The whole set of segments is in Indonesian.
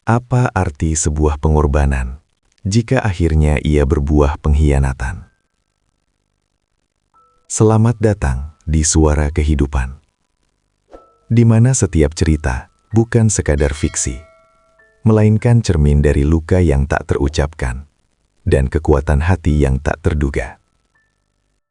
Apa arti sebuah pengorbanan jika akhirnya ia berbuah pengkhianatan? Selamat datang di Suara Kehidupan, di mana setiap cerita bukan sekadar fiksi, melainkan cermin dari luka yang tak terucapkan dan kekuatan hati yang tak terduga.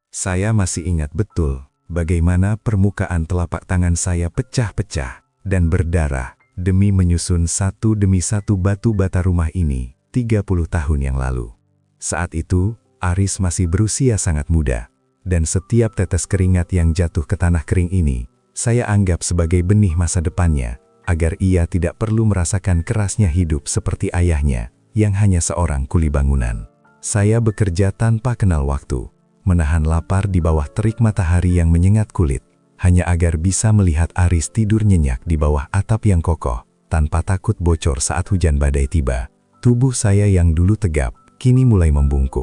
Saya masih ingat betul bagaimana permukaan telapak tangan saya pecah-pecah dan berdarah demi menyusun satu demi satu batu bata rumah ini 30 tahun yang lalu. Saat itu, Aris masih berusia sangat muda, dan setiap tetes keringat yang jatuh ke tanah kering ini, saya anggap sebagai benih masa depannya, agar ia tidak perlu merasakan kerasnya hidup seperti ayahnya, yang hanya seorang kuli bangunan. Saya bekerja tanpa kenal waktu, menahan lapar di bawah terik matahari yang menyengat kulit, hanya agar bisa melihat Aris tidur nyenyak di bawah atap yang kokoh, tanpa takut bocor saat hujan badai tiba. Tubuh saya yang dulu tegap, kini mulai membungkuk.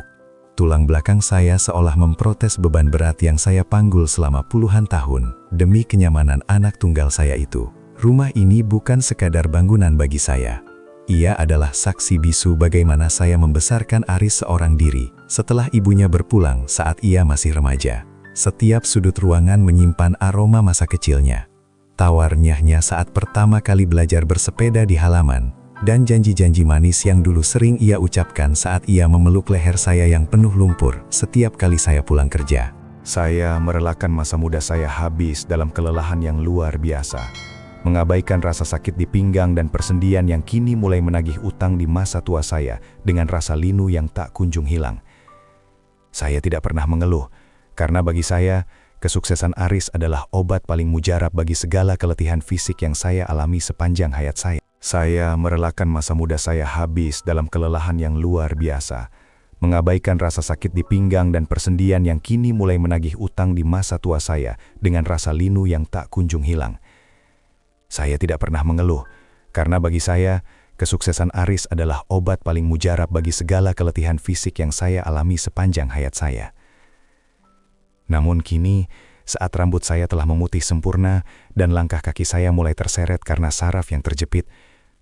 Tulang belakang saya seolah memprotes beban berat yang saya panggul selama puluhan tahun, demi kenyamanan anak tunggal saya itu. Rumah ini bukan sekadar bangunan bagi saya. Ia adalah saksi bisu bagaimana saya membesarkan Aris seorang diri, setelah ibunya berpulang saat ia masih remaja. Setiap sudut ruangan menyimpan aroma masa kecilnya. Tawar nyahnya saat pertama kali belajar bersepeda di halaman, dan janji-janji manis yang dulu sering ia ucapkan saat ia memeluk leher saya yang penuh lumpur setiap kali saya pulang kerja. Saya merelakan masa muda saya habis dalam kelelahan yang luar biasa, mengabaikan rasa sakit di pinggang dan persendian yang kini mulai menagih utang di masa tua saya dengan rasa linu yang tak kunjung hilang. Saya tidak pernah mengeluh, karena bagi saya, kesuksesan Aris adalah obat paling mujarab bagi segala keletihan fisik yang saya alami sepanjang hayat saya. Saya merelakan masa muda saya habis dalam kelelahan yang luar biasa, mengabaikan rasa sakit di pinggang dan persendian yang kini mulai menagih utang di masa tua saya dengan rasa linu yang tak kunjung hilang. Saya tidak pernah mengeluh, karena bagi saya, kesuksesan Aris adalah obat paling mujarab bagi segala keletihan fisik yang saya alami sepanjang hayat saya. Namun kini, saat rambut saya telah memutih sempurna dan langkah kaki saya mulai terseret karena saraf yang terjepit,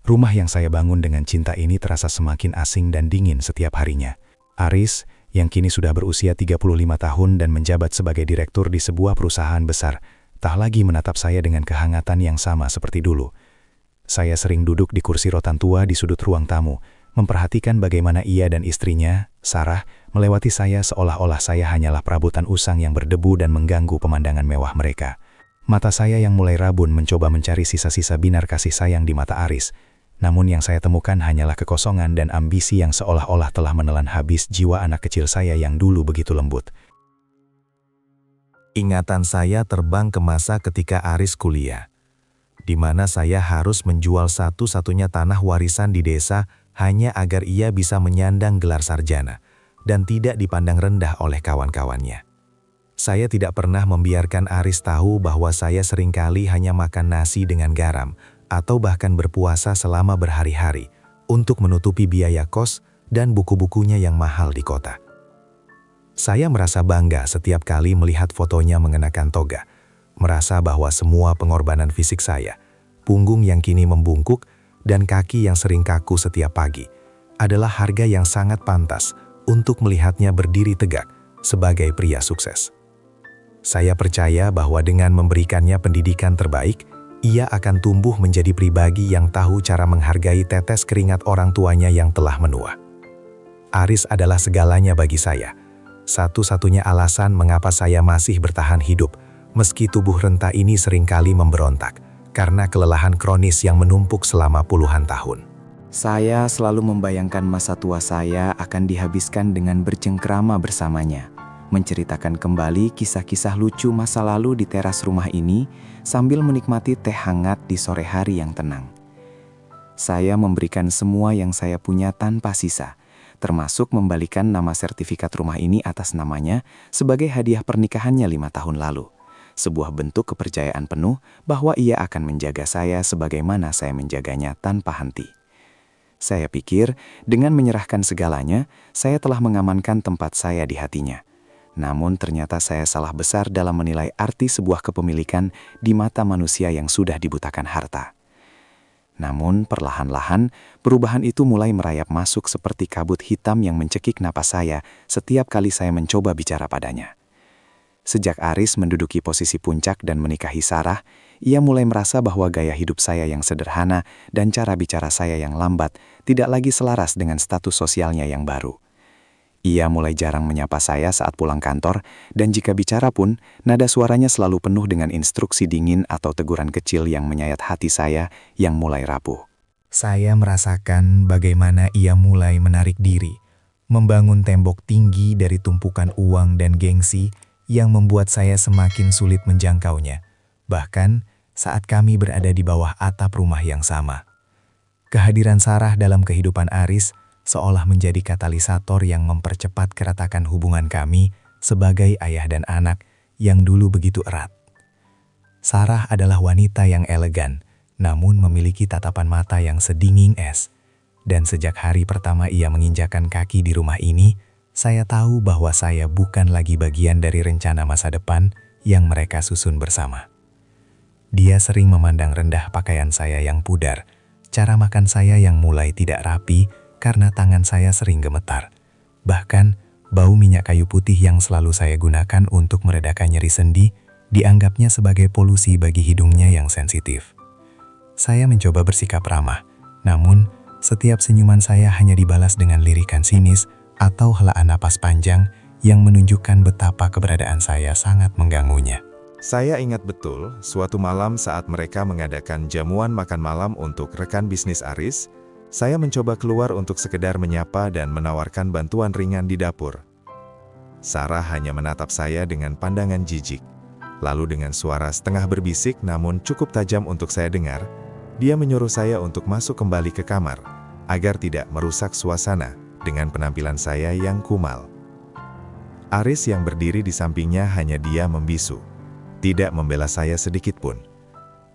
rumah yang saya bangun dengan cinta ini terasa semakin asing dan dingin setiap harinya. Aris, yang kini sudah berusia 35 tahun dan menjabat sebagai direktur di sebuah perusahaan besar, tak lagi menatap saya dengan kehangatan yang sama seperti dulu. Saya sering duduk di kursi rotan tua di sudut ruang tamu, memperhatikan bagaimana ia dan istrinya, Sarah, melewati saya seolah-olah saya hanyalah perabotan usang yang berdebu dan mengganggu pemandangan mewah mereka. Mata saya yang mulai rabun mencoba mencari sisa-sisa binar kasih sayang di mata Aris, namun yang saya temukan hanyalah kekosongan dan ambisi yang seolah-olah telah menelan habis jiwa anak kecil saya yang dulu begitu lembut. Ingatan saya terbang ke masa ketika Aris kuliah, di mana saya harus menjual satu-satunya tanah warisan di desa hanya agar ia bisa menyandang gelar sarjana dan tidak dipandang rendah oleh kawan-kawannya. Saya tidak pernah membiarkan Aris tahu bahwa saya seringkali hanya makan nasi dengan garam atau bahkan berpuasa selama berhari-hari untuk menutupi biaya kos dan buku-bukunya yang mahal di kota. Saya merasa bangga setiap kali melihat fotonya mengenakan toga, merasa bahwa semua pengorbanan fisik saya, punggung yang kini membungkuk, dan kaki yang sering kaku setiap pagi, adalah harga yang sangat pantas untuk melihatnya berdiri tegak sebagai pria sukses. Saya percaya bahwa dengan memberikannya pendidikan terbaik, ia akan tumbuh menjadi pribadi yang tahu cara menghargai tetes keringat orang tuanya yang telah menua. Aris adalah segalanya bagi saya, satu-satunya alasan mengapa saya masih bertahan hidup, meski tubuh renta ini seringkali memberontak, karena kelelahan kronis yang menumpuk selama puluhan tahun. Saya selalu membayangkan masa tua saya akan dihabiskan dengan bercengkrama bersamanya, menceritakan kembali kisah-kisah lucu masa lalu di teras rumah ini sambil menikmati teh hangat di sore hari yang tenang. Saya memberikan semua yang saya punya tanpa sisa, termasuk membalikan nama sertifikat rumah ini atas namanya sebagai hadiah pernikahannya 5 tahun lalu. Sebuah bentuk kepercayaan penuh bahwa ia akan menjaga saya sebagaimana saya menjaganya tanpa henti. Saya pikir dengan menyerahkan segalanya, saya telah mengamankan tempat saya di hatinya. Namun ternyata saya salah besar dalam menilai arti sebuah kepemilikan di mata manusia yang sudah dibutakan harta. Namun perlahan-lahan, perubahan itu mulai merayap masuk seperti kabut hitam yang mencekik napas saya setiap kali saya mencoba bicara padanya. Sejak Aris menduduki posisi puncak dan menikahi Sarah, ia mulai merasa bahwa gaya hidup saya yang sederhana dan cara bicara saya yang lambat tidak lagi selaras dengan status sosialnya yang baru. Ia mulai jarang menyapa saya saat pulang kantor, dan jika bicara pun, nada suaranya selalu penuh dengan instruksi dingin atau teguran kecil yang menyayat hati saya yang mulai rapuh. Saya merasakan bagaimana ia mulai menarik diri, membangun tembok tinggi dari tumpukan uang dan gengsi yang membuat saya semakin sulit menjangkaunya, bahkan saat kami berada di bawah atap rumah yang sama. Kehadiran Sarah dalam kehidupan Aris seolah menjadi katalisator yang mempercepat keretakan hubungan kami sebagai ayah dan anak yang dulu begitu erat. Sarah adalah wanita yang elegan, namun memiliki tatapan mata yang sedingin es. Dan sejak hari pertama ia menginjakan kaki di rumah ini, saya tahu bahwa saya bukan lagi bagian dari rencana masa depan yang mereka susun bersama. Dia sering memandang rendah pakaian saya yang pudar, cara makan saya yang mulai tidak rapi, karena tangan saya sering gemetar. Bahkan, bau minyak kayu putih yang selalu saya gunakan untuk meredakan nyeri sendi dianggapnya sebagai polusi bagi hidungnya yang sensitif. Saya mencoba bersikap ramah, namun setiap senyuman saya hanya dibalas dengan lirikan sinis atau helaan napas panjang yang menunjukkan betapa keberadaan saya sangat mengganggunya. Saya ingat betul, suatu malam saat mereka mengadakan jamuan makan malam untuk rekan bisnis Aris, saya mencoba keluar untuk sekedar menyapa dan menawarkan bantuan ringan di dapur. Sarah hanya menatap saya dengan pandangan jijik. Lalu dengan suara setengah berbisik namun cukup tajam untuk saya dengar, dia menyuruh saya untuk masuk kembali ke kamar, agar tidak merusak suasana dengan penampilan saya yang kumal. Aris yang berdiri di sampingnya hanya diam membisu, tidak membela saya sedikit pun.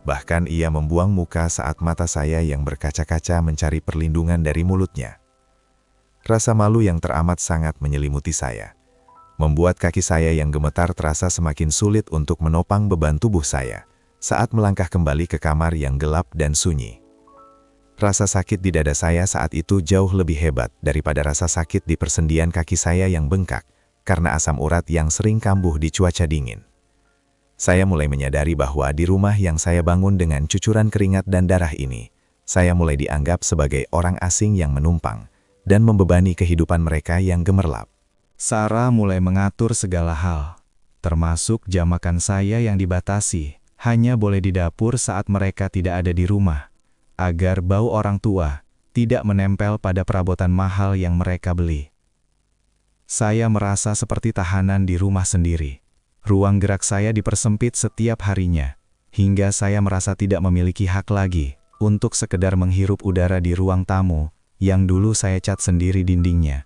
Bahkan ia membuang muka saat mata saya yang berkaca-kaca mencari perlindungan dari mulutnya. Rasa malu yang teramat sangat menyelimuti saya, membuat kaki saya yang gemetar terasa semakin sulit untuk menopang beban tubuh saya saat melangkah kembali ke kamar yang gelap dan sunyi. Rasa sakit di dada saya saat itu jauh lebih hebat daripada rasa sakit di persendian kaki saya yang bengkak karena asam urat yang sering kambuh di cuaca dingin. Saya mulai menyadari bahwa di rumah yang saya bangun dengan cucuran keringat dan darah ini, saya mulai dianggap sebagai orang asing yang menumpang dan membebani kehidupan mereka yang gemerlap. Sarah mulai mengatur segala hal, termasuk jam makan saya yang dibatasi, hanya boleh di dapur saat mereka tidak ada di rumah, agar bau orang tua tidak menempel pada perabotan mahal yang mereka beli. Saya merasa seperti tahanan di rumah sendiri. Ruang gerak saya dipersempit setiap harinya, hingga saya merasa tidak memiliki hak lagi untuk sekedar menghirup udara di ruang tamu yang dulu saya cat sendiri dindingnya.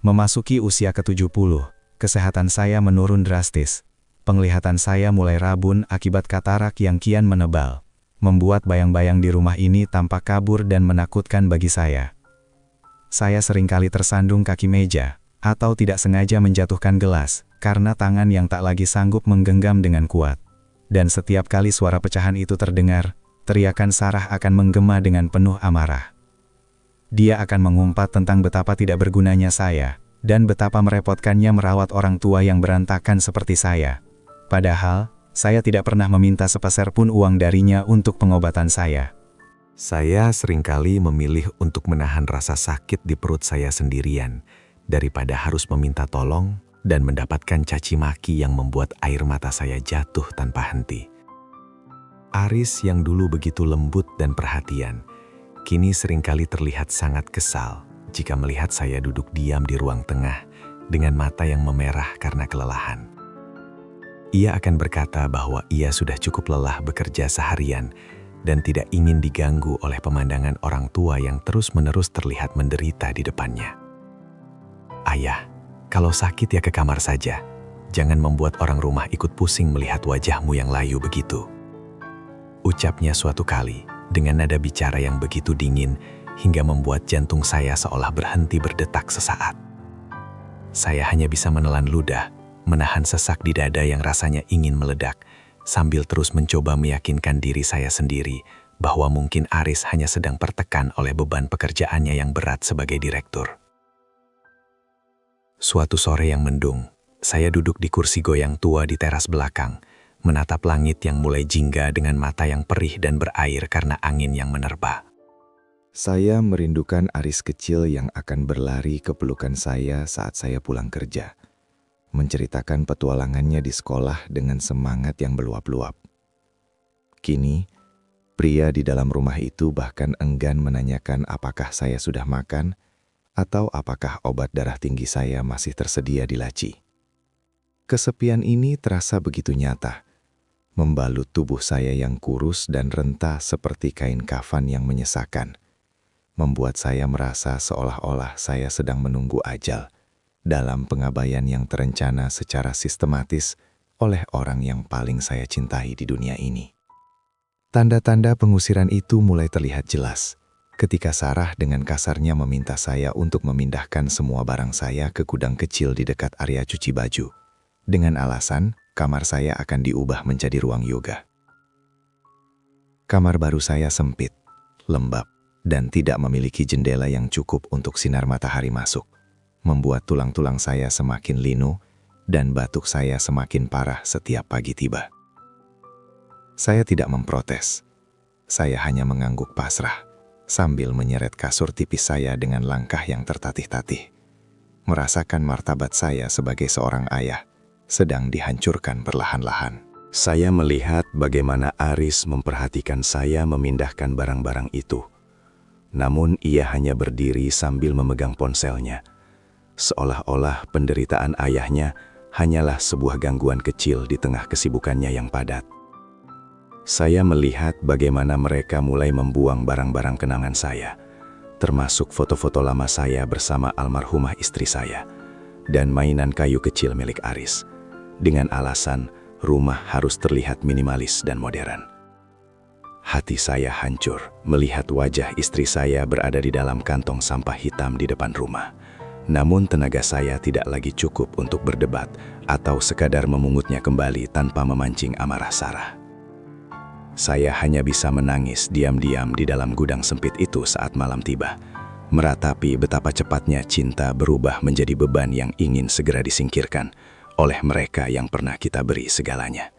Memasuki usia ke-70, kesehatan saya menurun drastis. Penglihatan saya mulai rabun akibat katarak yang kian menebal, membuat bayang-bayang di rumah ini tampak kabur dan menakutkan bagi saya. Saya seringkali tersandung kaki meja, atau tidak sengaja menjatuhkan gelas, karena tangan yang tak lagi sanggup menggenggam dengan kuat. Dan setiap kali suara pecahan itu terdengar, teriakan Sarah akan menggema dengan penuh amarah. Dia akan mengumpat tentang betapa tidak bergunanya saya, dan betapa merepotkannya merawat orang tua yang berantakan seperti saya. Padahal, saya tidak pernah meminta sepeser pun uang darinya untuk pengobatan saya. Saya seringkali memilih untuk menahan rasa sakit di perut saya sendirian, daripada harus meminta tolong dan mendapatkan caci maki yang membuat air mata saya jatuh tanpa henti. Aris yang dulu begitu lembut dan perhatian, kini seringkali terlihat sangat kesal jika melihat saya duduk diam di ruang tengah dengan mata yang memerah karena kelelahan. Ia akan berkata bahwa ia sudah cukup lelah bekerja seharian dan tidak ingin diganggu oleh pemandangan orang tua yang terus-menerus terlihat menderita di depannya. "Ayah, kalau sakit ya ke kamar saja. Jangan membuat orang rumah ikut pusing melihat wajahmu yang layu begitu," ucapnya suatu kali dengan nada bicara yang begitu dingin hingga membuat jantung saya seolah berhenti berdetak sesaat. Saya hanya bisa menelan ludah, menahan sesak di dada yang rasanya ingin meledak, sambil terus mencoba meyakinkan diri saya sendiri bahwa mungkin Aris hanya sedang tertekan oleh beban pekerjaannya yang berat sebagai direktur. Suatu sore yang mendung, saya duduk di kursi goyang tua di teras belakang, menatap langit yang mulai jingga dengan mata yang perih dan berair karena angin yang menerpa. Saya merindukan Aris kecil yang akan berlari ke pelukan saya saat saya pulang kerja, menceritakan petualangannya di sekolah dengan semangat yang meluap-luap. Kini, pria di dalam rumah itu bahkan enggan menanyakan apakah saya sudah makan atau apakah obat darah tinggi saya masih tersedia di laci. Kesepian ini terasa begitu nyata, membalut tubuh saya yang kurus dan renta seperti kain kafan yang menyesakan, membuat saya merasa seolah-olah saya sedang menunggu ajal dalam pengabaian yang terencana secara sistematis oleh orang yang paling saya cintai di dunia ini. Tanda-tanda pengusiran itu mulai terlihat jelas ketika Sarah dengan kasarnya meminta saya untuk memindahkan semua barang saya ke gudang kecil di dekat area cuci baju, dengan alasan kamar saya akan diubah menjadi ruang yoga. Kamar baru saya sempit, lembab, dan tidak memiliki jendela yang cukup untuk sinar matahari masuk, membuat tulang-tulang saya semakin linu dan batuk saya semakin parah setiap pagi tiba. Saya tidak memprotes, saya hanya mengangguk pasrah sambil menyeret kasur tipis saya dengan langkah yang tertatih-tatih, merasakan martabat saya sebagai seorang ayah sedang dihancurkan perlahan-lahan. Saya melihat bagaimana Aris memperhatikan saya memindahkan barang-barang itu. Namun ia hanya berdiri sambil memegang ponselnya, seolah-olah penderitaan ayahnya hanyalah sebuah gangguan kecil di tengah kesibukannya yang padat. Saya melihat bagaimana mereka mulai membuang barang-barang kenangan saya, termasuk foto-foto lama saya bersama almarhumah istri saya, dan mainan kayu kecil milik Aris, dengan alasan rumah harus terlihat minimalis dan modern. Hati saya hancur melihat wajah istri saya berada di dalam kantong sampah hitam di depan rumah. Namun tenaga saya tidak lagi cukup untuk berdebat atau sekadar memungutnya kembali tanpa memancing amarah Sarah. Saya hanya bisa menangis diam-diam di dalam gudang sempit itu saat malam tiba, meratapi betapa cepatnya cinta berubah menjadi beban yang ingin segera disingkirkan oleh mereka yang pernah kita beri segalanya.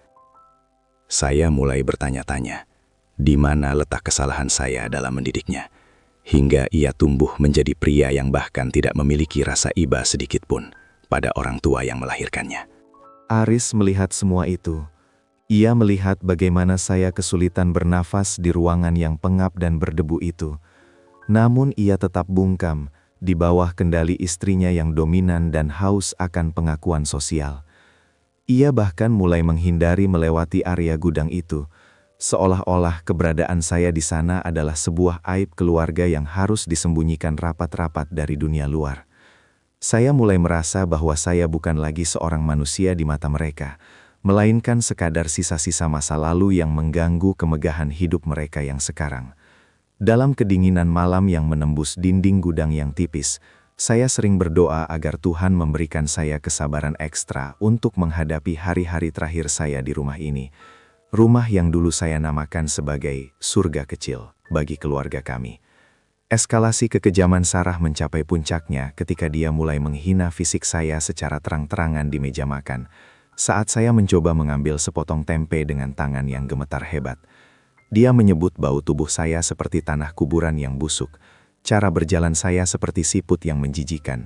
Saya mulai bertanya-tanya, di mana letak kesalahan saya dalam mendidiknya, hingga ia tumbuh menjadi pria yang bahkan tidak memiliki rasa iba sedikit pun pada orang tua yang melahirkannya. Aris melihat semua itu. Ia melihat bagaimana saya kesulitan bernafas di ruangan yang pengap dan berdebu itu. Namun ia tetap bungkam di bawah kendali istrinya yang dominan dan haus akan pengakuan sosial. Ia bahkan mulai menghindari melewati area gudang itu, seolah-olah keberadaan saya di sana adalah sebuah aib keluarga yang harus disembunyikan rapat-rapat dari dunia luar. Saya mulai merasa bahwa saya bukan lagi seorang manusia di mata mereka, melainkan sekadar sisa-sisa masa lalu yang mengganggu kemegahan hidup mereka yang sekarang. Dalam kedinginan malam yang menembus dinding gudang yang tipis, saya sering berdoa agar Tuhan memberikan saya kesabaran ekstra untuk menghadapi hari-hari terakhir saya di rumah ini. Rumah yang dulu saya namakan sebagai surga kecil bagi keluarga kami. Eskalasi kekejaman Sarah mencapai puncaknya ketika dia mulai menghina fisik saya secara terang-terangan di meja makan, saat saya mencoba mengambil sepotong tempe dengan tangan yang gemetar hebat. Dia menyebut bau tubuh saya seperti tanah kuburan yang busuk, cara berjalan saya seperti siput yang menjijikan,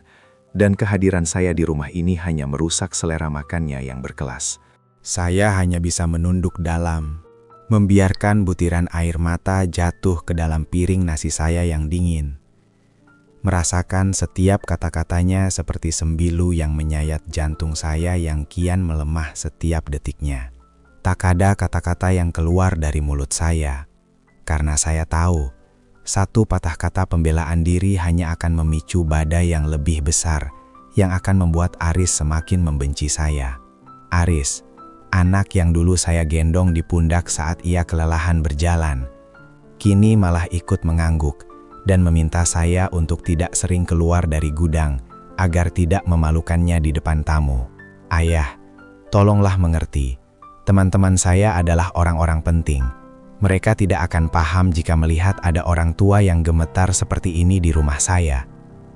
dan kehadiran saya di rumah ini hanya merusak selera makannya yang berkelas. Saya hanya bisa menunduk dalam, membiarkan butiran air mata jatuh ke dalam piring nasi saya yang dingin. Merasakan setiap kata-katanya seperti sembilu yang menyayat jantung saya yang kian melemah setiap detiknya. Tak ada kata-kata yang keluar dari mulut saya, karena saya tahu, satu patah kata pembelaan diri hanya akan memicu badai yang lebih besar, yang akan membuat Aris semakin membenci saya. Aris, anak yang dulu saya gendong di pundak saat ia kelelahan berjalan, kini malah ikut mengangguk dan meminta saya untuk tidak sering keluar dari gudang agar tidak memalukannya di depan tamu. Ayah, tolonglah mengerti. Teman-teman saya adalah orang-orang penting. Mereka tidak akan paham jika melihat ada orang tua yang gemetar seperti ini di rumah saya.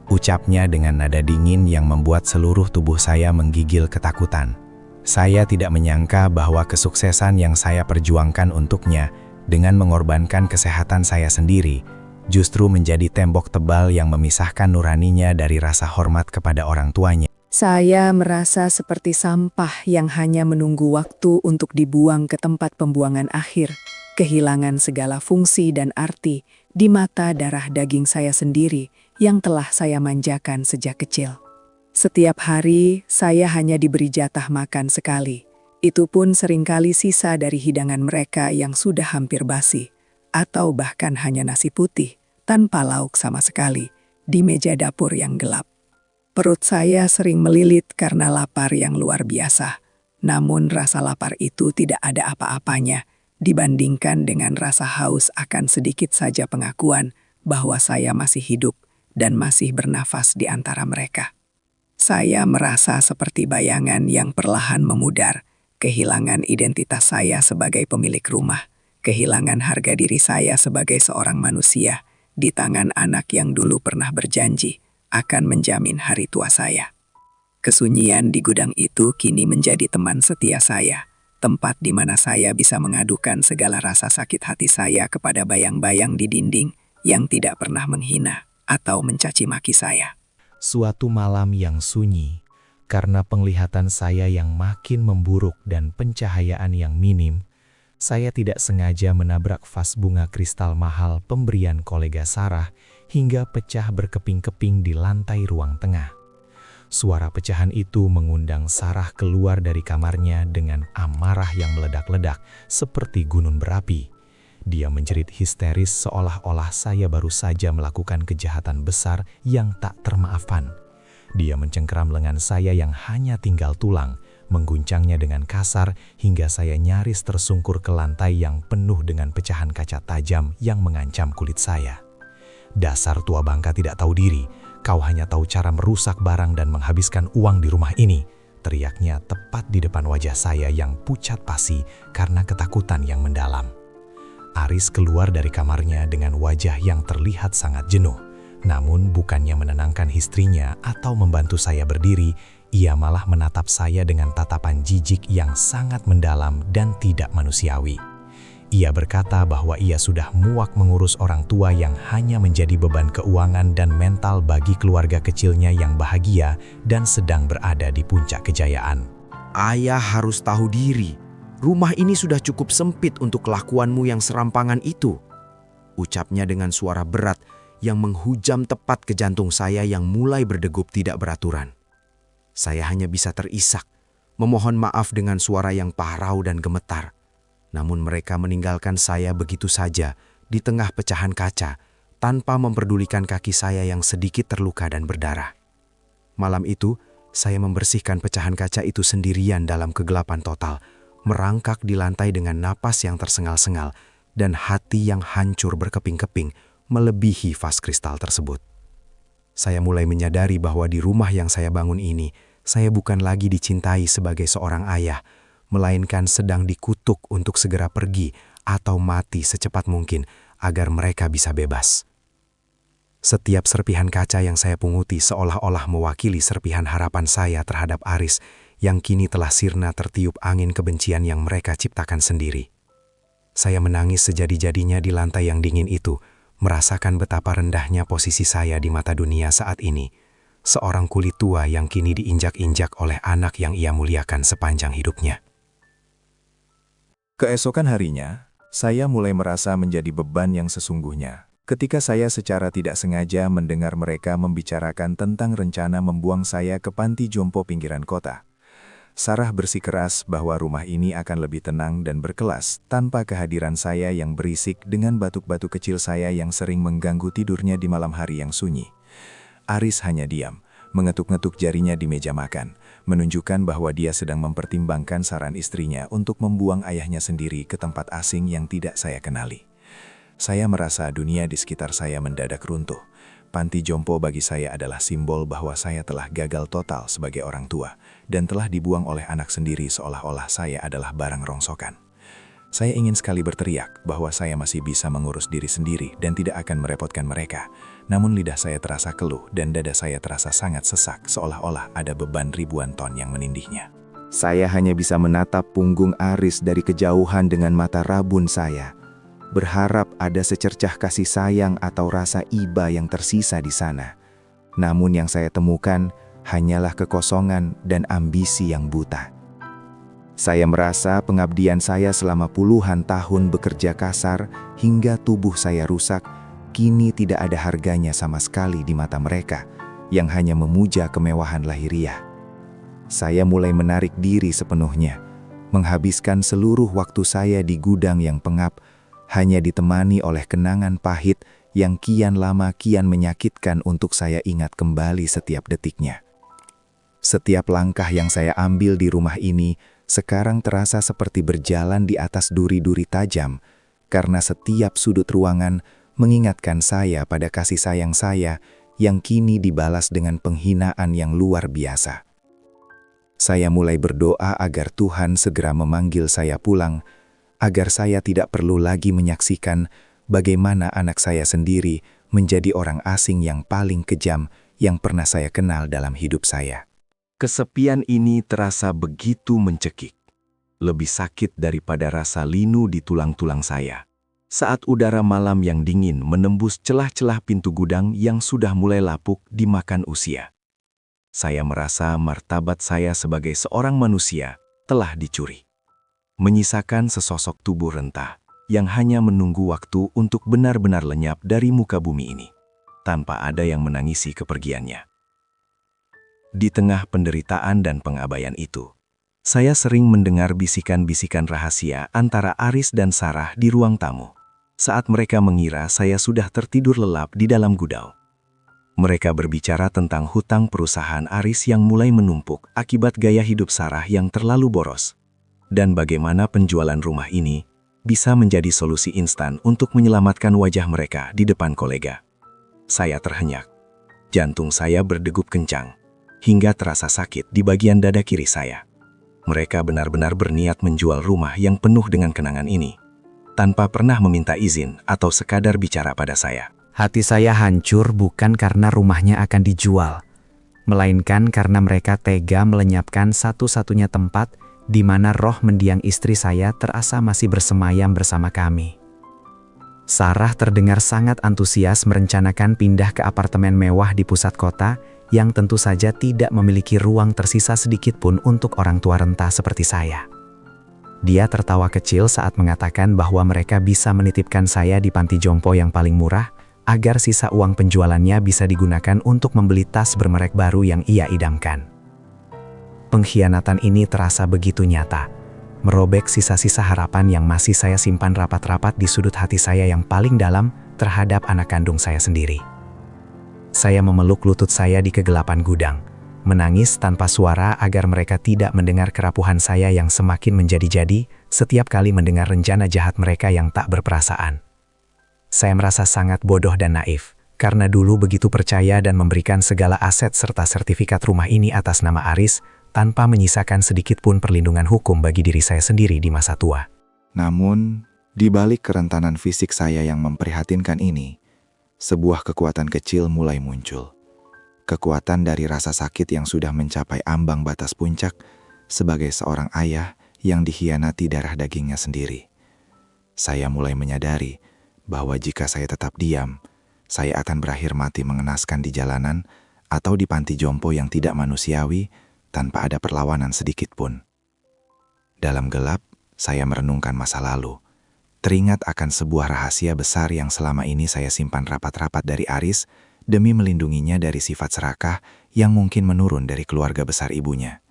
Ucapnya dengan nada dingin yang membuat seluruh tubuh saya menggigil ketakutan. Saya tidak menyangka bahwa kesuksesan yang saya perjuangkan untuknya dengan mengorbankan kesehatan saya sendiri, justru menjadi tembok tebal yang memisahkan nuraninya dari rasa hormat kepada orang tuanya. Saya merasa seperti sampah yang hanya menunggu waktu untuk dibuang ke tempat pembuangan akhir, kehilangan segala fungsi dan arti di mata darah daging saya sendiri yang telah saya manjakan sejak kecil. Setiap hari, saya hanya diberi jatah makan sekali. Itu pun seringkali sisa dari hidangan mereka yang sudah hampir basi, atau bahkan hanya nasi putih, tanpa lauk sama sekali, di meja dapur yang gelap. Perut saya sering melilit karena lapar yang luar biasa. Namun rasa lapar itu tidak ada apa-apanya dibandingkan dengan rasa haus akan sedikit saja pengakuan bahwa saya masih hidup dan masih bernafas di antara mereka. Saya merasa seperti bayangan yang perlahan memudar, kehilangan identitas saya sebagai pemilik rumah, kehilangan harga diri saya sebagai seorang manusia di tangan anak yang dulu pernah berjanji akan menjamin hari tua saya. Kesunyian di gudang itu kini menjadi teman setia saya, tempat di mana saya bisa mengadukan segala rasa sakit hati saya kepada bayang-bayang di dinding yang tidak pernah menghina atau mencaci maki saya. Suatu malam yang sunyi, karena penglihatan saya yang makin memburuk dan pencahayaan yang minim, saya tidak sengaja menabrak vas bunga kristal mahal pemberian kolega Sarah hingga pecah berkeping-keping di lantai ruang tengah. Suara pecahan itu mengundang Sarah keluar dari kamarnya dengan amarah yang meledak-ledak seperti gunung berapi. Dia menjerit histeris seolah-olah saya baru saja melakukan kejahatan besar yang tak termaafkan. Dia mencengkeram lengan saya yang hanya tinggal tulang, mengguncangnya dengan kasar hingga saya nyaris tersungkur ke lantai yang penuh dengan pecahan kaca tajam yang mengancam kulit saya. Dasar tua bangka tidak tahu diri, kau hanya tahu cara merusak barang dan menghabiskan uang di rumah ini, teriaknya tepat di depan wajah saya yang pucat pasi karena ketakutan yang mendalam. Aris keluar dari kamarnya dengan wajah yang terlihat sangat jenuh. Namun bukannya menenangkan istrinya atau membantu saya berdiri, ia malah menatap saya dengan tatapan jijik yang sangat mendalam dan tidak manusiawi. Ia berkata bahwa ia sudah muak mengurus orang tua yang hanya menjadi beban keuangan dan mental bagi keluarga kecilnya yang bahagia dan sedang berada di puncak kejayaan. Ayah harus tahu diri. Rumah ini sudah cukup sempit untuk kelakuanmu yang serampangan itu. Ucapnya dengan suara berat yang menghujam tepat ke jantung saya yang mulai berdegup tidak beraturan. Saya hanya bisa terisak, memohon maaf dengan suara yang parau dan gemetar. Namun mereka meninggalkan saya begitu saja di tengah pecahan kaca, tanpa memperdulikan kaki saya yang sedikit terluka dan berdarah. Malam itu, saya membersihkan pecahan kaca itu sendirian dalam kegelapan total, merangkak di lantai dengan napas yang tersengal-sengal dan hati yang hancur berkeping-keping melebihi vas kristal tersebut. Saya mulai menyadari bahwa di rumah yang saya bangun ini, saya bukan lagi dicintai sebagai seorang ayah, melainkan sedang dikutuk untuk segera pergi atau mati secepat mungkin agar mereka bisa bebas. Setiap serpihan kaca yang saya punguti seolah-olah mewakili serpihan harapan saya terhadap Aris yang kini telah sirna tertiup angin kebencian yang mereka ciptakan sendiri. Saya menangis sejadi-jadinya di lantai yang dingin itu, merasakan betapa rendahnya posisi saya di mata dunia saat ini, seorang kulit tua yang kini diinjak-injak oleh anak yang ia muliakan sepanjang hidupnya. Keesokan harinya, saya mulai merasa menjadi beban yang sesungguhnya. Ketika saya secara tidak sengaja mendengar mereka membicarakan tentang rencana membuang saya ke panti jompo pinggiran kota. Sarah bersikeras bahwa rumah ini akan lebih tenang dan berkelas tanpa kehadiran saya yang berisik dengan batuk-batuk kecil saya yang sering mengganggu tidurnya di malam hari yang sunyi. Aris hanya diam, mengetuk-ngetuk jarinya di meja makan, menunjukkan bahwa dia sedang mempertimbangkan saran istrinya untuk membuang ayahnya sendiri ke tempat asing yang tidak saya kenali. Saya merasa dunia di sekitar saya mendadak runtuh. Panti jompo bagi saya adalah simbol bahwa saya telah gagal total sebagai orang tua dan telah dibuang oleh anak sendiri seolah-olah saya adalah barang rongsokan. Saya ingin sekali berteriak bahwa saya masih bisa mengurus diri sendiri dan tidak akan merepotkan mereka. Namun lidah saya terasa keluh dan dada saya terasa sangat sesak seolah-olah ada beban ribuan ton yang menindihnya. Saya hanya bisa menatap punggung Aris dari kejauhan dengan mata rabun saya, berharap ada secercah kasih sayang atau rasa iba yang tersisa di sana. Namun yang saya temukan hanyalah kekosongan dan ambisi yang buta. Saya merasa pengabdian saya selama puluhan tahun bekerja kasar hingga tubuh saya rusak, kini tidak ada harganya sama sekali di mata mereka yang hanya memuja kemewahan lahiriah. Saya mulai menarik diri sepenuhnya, menghabiskan seluruh waktu saya di gudang yang pengap, hanya ditemani oleh kenangan pahit yang kian lama kian menyakitkan untuk saya ingat kembali setiap detiknya. Setiap langkah yang saya ambil di rumah ini sekarang terasa seperti berjalan di atas duri-duri tajam, karena setiap sudut ruangan mengingatkan saya pada kasih sayang saya yang kini dibalas dengan penghinaan yang luar biasa. Saya mulai berdoa agar Tuhan segera memanggil saya pulang, agar saya tidak perlu lagi menyaksikan bagaimana anak saya sendiri menjadi orang asing yang paling kejam yang pernah saya kenal dalam hidup saya. Kesepian ini terasa begitu mencekik, lebih sakit daripada rasa linu di tulang-tulang saya. Saat udara malam yang dingin menembus celah-celah pintu gudang yang sudah mulai lapuk dimakan usia. Saya merasa martabat saya sebagai seorang manusia telah dicuri. Menyisakan sesosok tubuh rentah yang hanya menunggu waktu untuk benar-benar lenyap dari muka bumi ini, tanpa ada yang menangisi kepergiannya. Di tengah penderitaan dan pengabaian itu, saya sering mendengar bisikan-bisikan rahasia antara Aris dan Sarah di ruang tamu, saat mereka mengira saya sudah tertidur lelap di dalam gudang. Mereka berbicara tentang hutang perusahaan Aris yang mulai menumpuk akibat gaya hidup Sarah yang terlalu boros, dan bagaimana penjualan rumah ini bisa menjadi solusi instan untuk menyelamatkan wajah mereka di depan kolega. Saya terhenyak, jantung saya berdegup kencang, hingga terasa sakit di bagian dada kiri saya. Mereka benar-benar berniat menjual rumah yang penuh dengan kenangan ini, tanpa pernah meminta izin atau sekadar bicara pada saya. Hati saya hancur bukan karena rumahnya akan dijual, melainkan karena mereka tega melenyapkan satu-satunya tempat di mana roh mendiang istri saya terasa masih bersemayam bersama kami. Sarah terdengar sangat antusias merencanakan pindah ke apartemen mewah di pusat kota yang tentu saja tidak memiliki ruang tersisa sedikit pun untuk orang tua renta seperti saya. Dia tertawa kecil saat mengatakan bahwa mereka bisa menitipkan saya di panti jompo yang paling murah, agar sisa uang penjualannya bisa digunakan untuk membeli tas bermerek baru yang ia idamkan. Pengkhianatan ini terasa begitu nyata, merobek sisa-sisa harapan yang masih saya simpan rapat-rapat di sudut hati saya yang paling dalam terhadap anak kandung saya sendiri. Saya memeluk lutut saya di kegelapan gudang, menangis tanpa suara agar mereka tidak mendengar kerapuhan saya yang semakin menjadi-jadi setiap kali mendengar rencana jahat mereka yang tak berperasaan. Saya merasa sangat bodoh dan naif, karena dulu begitu percaya dan memberikan segala aset serta sertifikat rumah ini atas nama Aris, tanpa menyisakan sedikit pun perlindungan hukum bagi diri saya sendiri di masa tua. Namun, di balik kerentanan fisik saya yang memprihatinkan ini, sebuah kekuatan kecil mulai muncul. Kekuatan dari rasa sakit yang sudah mencapai ambang batas puncak sebagai seorang ayah yang dikhianati darah dagingnya sendiri. Saya mulai menyadari bahwa jika saya tetap diam, saya akan berakhir mati mengenaskan di jalanan atau di panti jompo yang tidak manusiawi tanpa ada perlawanan sedikit pun. Dalam gelap, saya merenungkan masa lalu. Teringat akan sebuah rahasia besar yang selama ini saya simpan rapat-rapat dari Aris demi melindunginya dari sifat serakah yang mungkin menurun dari keluarga besar ibunya.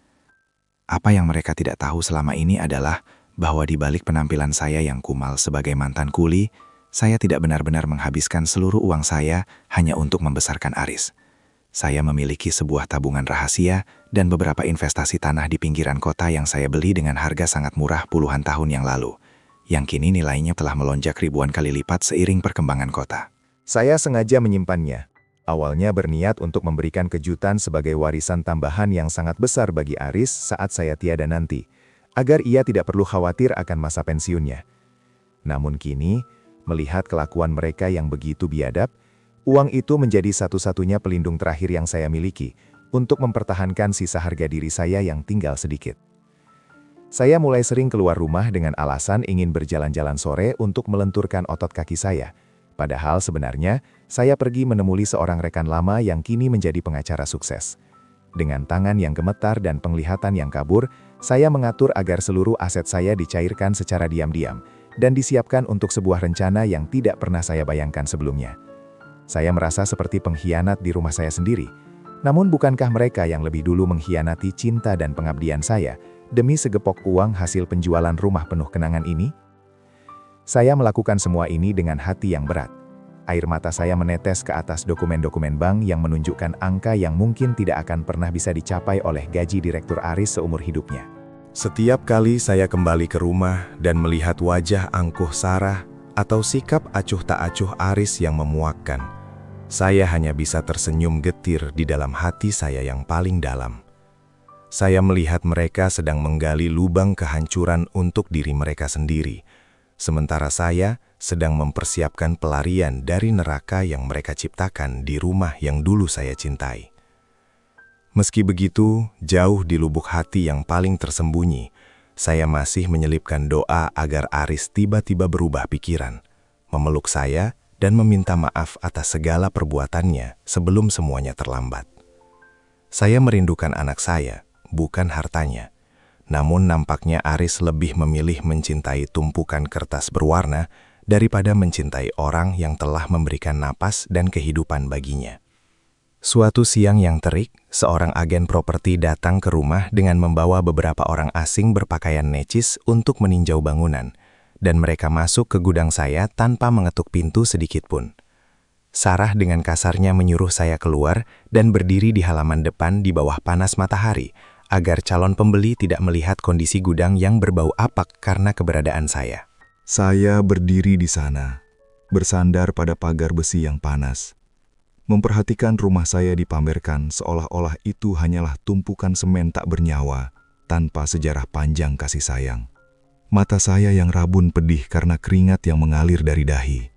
Apa yang mereka tidak tahu selama ini adalah bahwa di balik penampilan saya yang kumal sebagai mantan kuli, saya tidak benar-benar menghabiskan seluruh uang saya hanya untuk membesarkan Aris. Saya memiliki sebuah tabungan rahasia dan beberapa investasi tanah di pinggiran kota yang saya beli dengan harga sangat murah puluhan tahun yang lalu, yang kini nilainya telah melonjak ribuan kali lipat seiring perkembangan kota. Saya sengaja menyimpannya. Awalnya berniat untuk memberikan kejutan sebagai warisan tambahan yang sangat besar bagi Aris saat saya tiada nanti. agar ia tidak perlu khawatir akan masa pensiunnya. Namun kini, melihat kelakuan mereka yang begitu biadab, uang itu menjadi satu-satunya pelindung terakhir yang saya miliki untuk mempertahankan sisa harga diri saya yang tinggal sedikit. Saya mulai sering keluar rumah dengan alasan ingin berjalan-jalan sore untuk melenturkan otot kaki saya. Padahal sebenarnya, saya pergi menemui seorang rekan lama yang kini menjadi pengacara sukses. Dengan tangan yang gemetar dan penglihatan yang kabur, saya mengatur agar seluruh aset saya dicairkan secara diam-diam dan disiapkan untuk sebuah rencana yang tidak pernah saya bayangkan sebelumnya. Saya merasa seperti pengkhianat di rumah saya sendiri. Namun bukankah mereka yang lebih dulu mengkhianati cinta dan pengabdian saya demi segepok uang hasil penjualan rumah penuh kenangan ini? Saya melakukan semua ini dengan hati yang berat. Air mata saya menetes ke atas dokumen-dokumen bank yang menunjukkan angka yang mungkin tidak akan pernah bisa dicapai oleh gaji Direktur Aris seumur hidupnya. Setiap kali saya kembali ke rumah dan melihat wajah angkuh Sarah atau sikap acuh tak acuh Aris yang memuakkan, saya hanya bisa tersenyum getir di dalam hati saya yang paling dalam. Saya melihat mereka sedang menggali lubang kehancuran untuk diri mereka sendiri, sementara saya sedang mempersiapkan pelarian dari neraka yang mereka ciptakan di rumah yang dulu saya cintai. Meski begitu, jauh di lubuk hati yang paling tersembunyi, saya masih menyelipkan doa agar Aris tiba-tiba berubah pikiran, memeluk saya dan meminta maaf atas segala perbuatannya sebelum semuanya terlambat. Saya merindukan anak saya, bukan hartanya. Namun nampaknya Aris lebih memilih mencintai tumpukan kertas berwarna daripada mencintai orang yang telah memberikan napas dan kehidupan baginya. Suatu siang yang terik, seorang agen properti datang ke rumah dengan membawa beberapa orang asing berpakaian necis untuk meninjau bangunan, dan mereka masuk ke gudang saya tanpa mengetuk pintu sedikitpun. Sarah dengan kasarnya menyuruh saya keluar dan berdiri di halaman depan di bawah panas matahari, agar calon pembeli tidak melihat kondisi gudang yang berbau apak karena keberadaan saya. Saya berdiri di sana, bersandar pada pagar besi yang panas. Memperhatikan rumah saya dipamerkan seolah-olah itu hanyalah tumpukan semen tak bernyawa, tanpa sejarah panjang kasih sayang. Mata saya yang rabun pedih karena keringat yang mengalir dari dahi.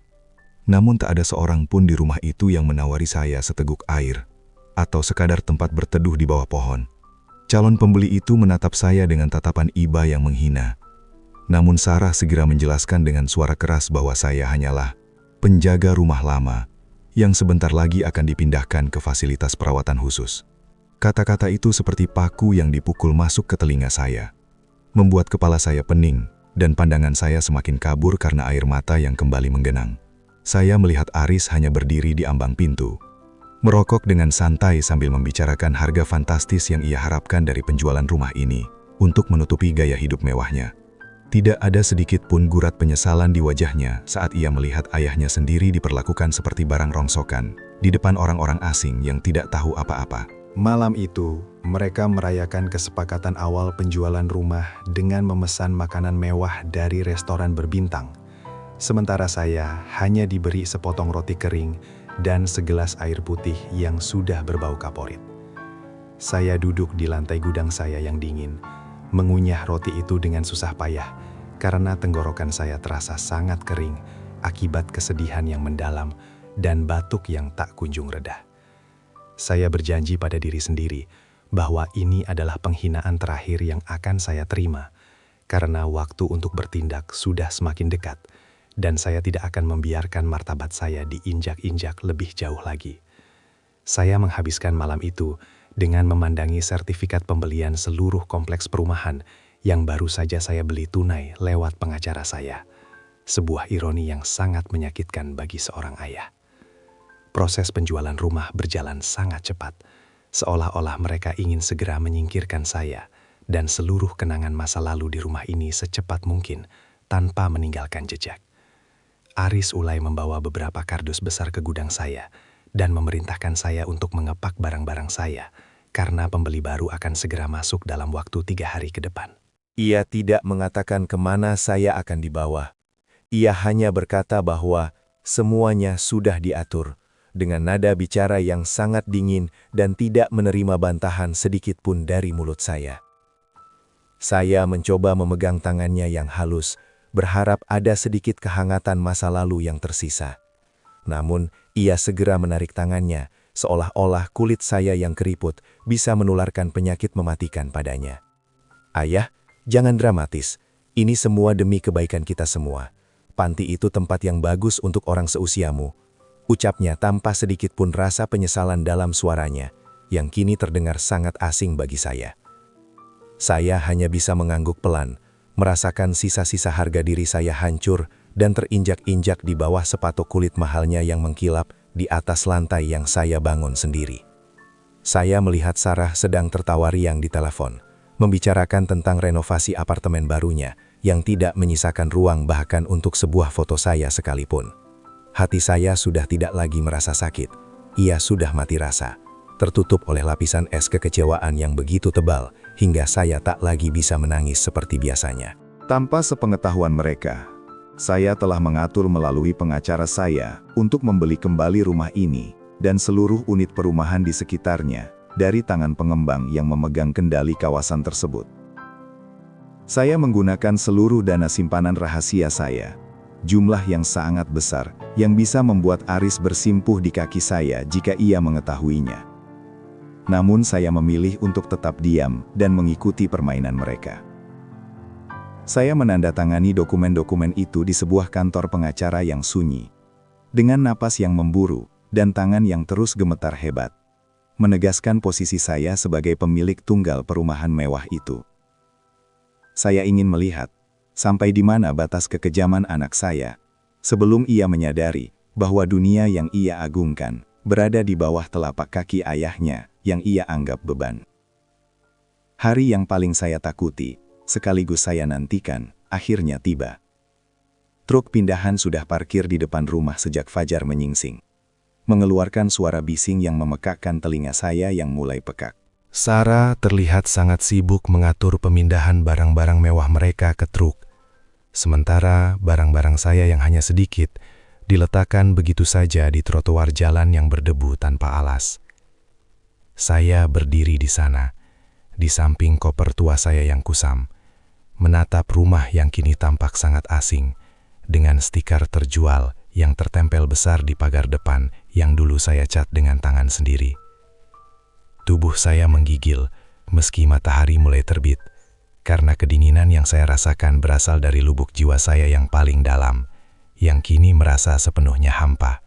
Namun tak ada seorang pun di rumah itu yang menawari saya seteguk air, atau sekadar tempat berteduh di bawah pohon. Calon pembeli itu menatap saya dengan tatapan iba yang menghina. Namun Sarah segera menjelaskan dengan suara keras bahwa saya hanyalah penjaga rumah lama yang sebentar lagi akan dipindahkan ke fasilitas perawatan khusus. Kata-kata itu seperti paku yang dipukul masuk ke telinga saya, membuat kepala saya pening dan pandangan saya semakin kabur karena air mata yang kembali menggenang. Saya melihat Aris hanya berdiri di ambang pintu, merokok dengan santai sambil membicarakan harga fantastis yang ia harapkan dari penjualan rumah ini untuk menutupi gaya hidup mewahnya. Tidak ada sedikit pun gurat penyesalan di wajahnya saat ia melihat ayahnya sendiri diperlakukan seperti barang rongsokan di depan orang-orang asing yang tidak tahu apa-apa. Malam itu, mereka merayakan kesepakatan awal penjualan rumah dengan memesan makanan mewah dari restoran berbintang. Sementara saya hanya diberi sepotong roti kering dan segelas air putih yang sudah berbau kaporit. Saya duduk di lantai gudang saya yang dingin, mengunyah roti itu dengan susah payah karena tenggorokan saya terasa sangat kering akibat kesedihan yang mendalam dan batuk yang tak kunjung reda. Saya berjanji pada diri sendiri bahwa ini adalah penghinaan terakhir yang akan saya terima karena waktu untuk bertindak sudah semakin dekat dan saya tidak akan membiarkan martabat saya diinjak-injak lebih jauh lagi. Saya menghabiskan malam itu dengan memandangi sertifikat pembelian seluruh kompleks perumahan yang baru saja saya beli tunai lewat pengacara saya. Sebuah ironi yang sangat menyakitkan bagi seorang ayah. Proses penjualan rumah berjalan sangat cepat, seolah-olah mereka ingin segera menyingkirkan saya dan seluruh kenangan masa lalu di rumah ini secepat mungkin tanpa meninggalkan jejak. Aris Ulay membawa beberapa kardus besar ke gudang saya dan memerintahkan saya untuk mengepak barang-barang saya karena pembeli baru akan segera masuk dalam waktu 3 hari ke depan. Ia tidak mengatakan kemana saya akan dibawa. Ia hanya berkata bahwa semuanya sudah diatur, dengan nada bicara yang sangat dingin dan tidak menerima bantahan sedikit pun dari mulut saya. Saya mencoba memegang tangannya yang halus, berharap ada sedikit kehangatan masa lalu yang tersisa. Namun, ia segera menarik tangannya, seolah-olah kulit saya yang keriput bisa menularkan penyakit mematikan padanya. "Ayah, jangan dramatis. Ini semua demi kebaikan kita semua. Panti itu tempat yang bagus untuk orang seusiamu," ucapnya tanpa sedikit pun rasa penyesalan dalam suaranya, yang kini terdengar sangat asing bagi saya. Saya hanya bisa mengangguk pelan, merasakan sisa-sisa harga diri saya hancur dan terinjak-injak di bawah sepatu kulit mahalnya yang mengkilap di atas lantai yang saya bangun sendiri. Saya melihat Sarah sedang tertawa riang di telepon, membicarakan tentang renovasi apartemen barunya yang tidak menyisakan ruang bahkan untuk sebuah foto saya sekalipun. Hati saya sudah tidak lagi merasa sakit, ia sudah mati rasa, tertutup oleh lapisan es kekecewaan yang begitu tebal hingga saya tak lagi bisa menangis seperti biasanya. Tanpa sepengetahuan mereka, saya telah mengatur melalui pengacara saya untuk membeli kembali rumah ini dan seluruh unit perumahan di sekitarnya dari tangan pengembang yang memegang kendali kawasan tersebut. Saya menggunakan seluruh dana simpanan rahasia saya, jumlah yang sangat besar yang bisa membuat Aris bersimpuh di kaki saya jika ia mengetahuinya. Namun saya memilih untuk tetap diam dan mengikuti permainan mereka. Saya menandatangani dokumen-dokumen itu di sebuah kantor pengacara yang sunyi, dengan napas yang memburu dan tangan yang terus gemetar hebat, menegaskan posisi saya sebagai pemilik tunggal perumahan mewah itu. Saya ingin melihat sampai di mana batas kekejaman anak saya, sebelum ia menyadari bahwa dunia yang ia agungkan berada di bawah telapak kaki ayahnya yang ia anggap beban. Hari yang paling saya takuti, sekaligus saya nantikan, akhirnya tiba. Truk pindahan sudah parkir di depan rumah sejak fajar menyingsing, mengeluarkan suara bising yang memekakkan telinga saya yang mulai pekak. Sarah terlihat sangat sibuk mengatur pemindahan barang-barang mewah mereka ke truk. Sementara barang-barang saya yang hanya sedikit diletakkan begitu saja di trotoar jalan yang berdebu tanpa alas. Saya berdiri di sana, di samping koper tua saya yang kusam, menatap rumah yang kini tampak sangat asing, dengan stiker terjual yang tertempel besar di pagar depan yang dulu saya cat dengan tangan sendiri. Tubuh saya menggigil meski matahari mulai terbit, karena kedinginan yang saya rasakan berasal dari lubuk jiwa saya yang paling dalam, yang kini merasa sepenuhnya hampa.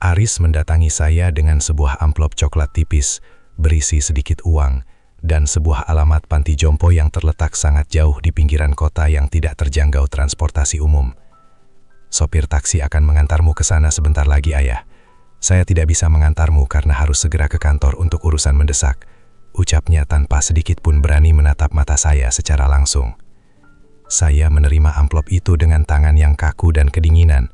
Aris mendatangi saya dengan sebuah amplop coklat tipis, berisi sedikit uang, dan sebuah alamat panti jompo yang terletak sangat jauh di pinggiran kota yang tidak terjangkau transportasi umum. "Sopir taksi akan mengantarmu ke sana sebentar lagi, Ayah. Saya tidak bisa mengantarmu karena harus segera ke kantor untuk urusan mendesak," ucapnya tanpa sedikit pun berani menatap mata saya secara langsung. Saya menerima amplop itu dengan tangan yang kaku dan kedinginan,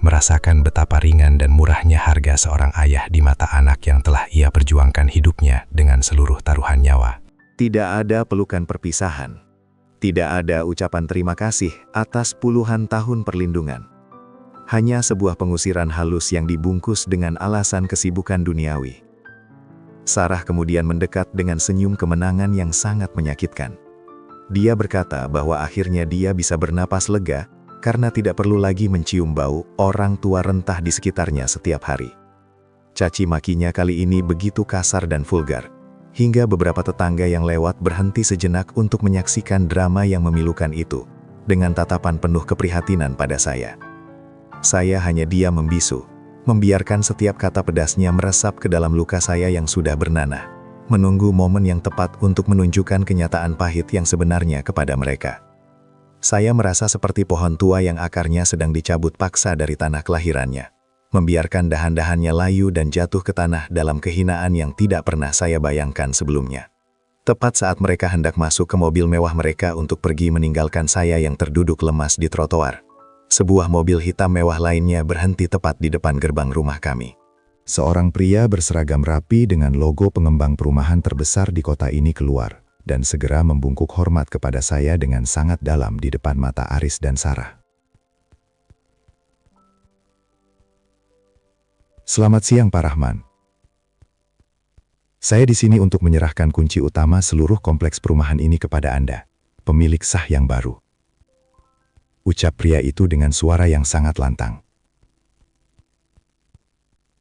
merasakan betapa ringan dan murahnya harga seorang ayah di mata anak yang telah ia perjuangkan hidupnya dengan seluruh taruhan nyawa. Tidak ada pelukan perpisahan. Tidak ada ucapan terima kasih atas puluhan tahun perlindungan. Hanya sebuah pengusiran halus yang dibungkus dengan alasan kesibukan duniawi. Sarah kemudian mendekat dengan senyum kemenangan yang sangat menyakitkan. Dia berkata bahwa akhirnya dia bisa bernapas lega karena tidak perlu lagi mencium bau orang tua rentah di sekitarnya setiap hari. Caci makinya kali ini begitu kasar dan vulgar, hingga beberapa tetangga yang lewat berhenti sejenak untuk menyaksikan drama yang memilukan itu, dengan tatapan penuh keprihatinan pada saya. Saya hanya diam membisu, membiarkan setiap kata pedasnya meresap ke dalam luka saya yang sudah bernanah, menunggu momen yang tepat untuk menunjukkan kenyataan pahit yang sebenarnya kepada mereka. Saya merasa seperti pohon tua yang akarnya sedang dicabut paksa dari tanah kelahirannya, membiarkan dahan-dahannya layu dan jatuh ke tanah dalam kehinaan yang tidak pernah saya bayangkan sebelumnya. Tepat saat mereka hendak masuk ke mobil mewah mereka untuk pergi meninggalkan saya yang terduduk lemas di trotoar, sebuah mobil hitam mewah lainnya berhenti tepat di depan gerbang rumah kami. Seorang pria berseragam rapi dengan logo pengembang perumahan terbesar di kota ini keluar dan segera membungkuk hormat kepada saya dengan sangat dalam di depan mata Aris dan Sarah. "Selamat siang, Pak Rahman." Saya di sini untuk menyerahkan kunci utama seluruh kompleks perumahan ini kepada Anda, pemilik sah yang baru. Ucap pria itu dengan suara yang sangat lantang.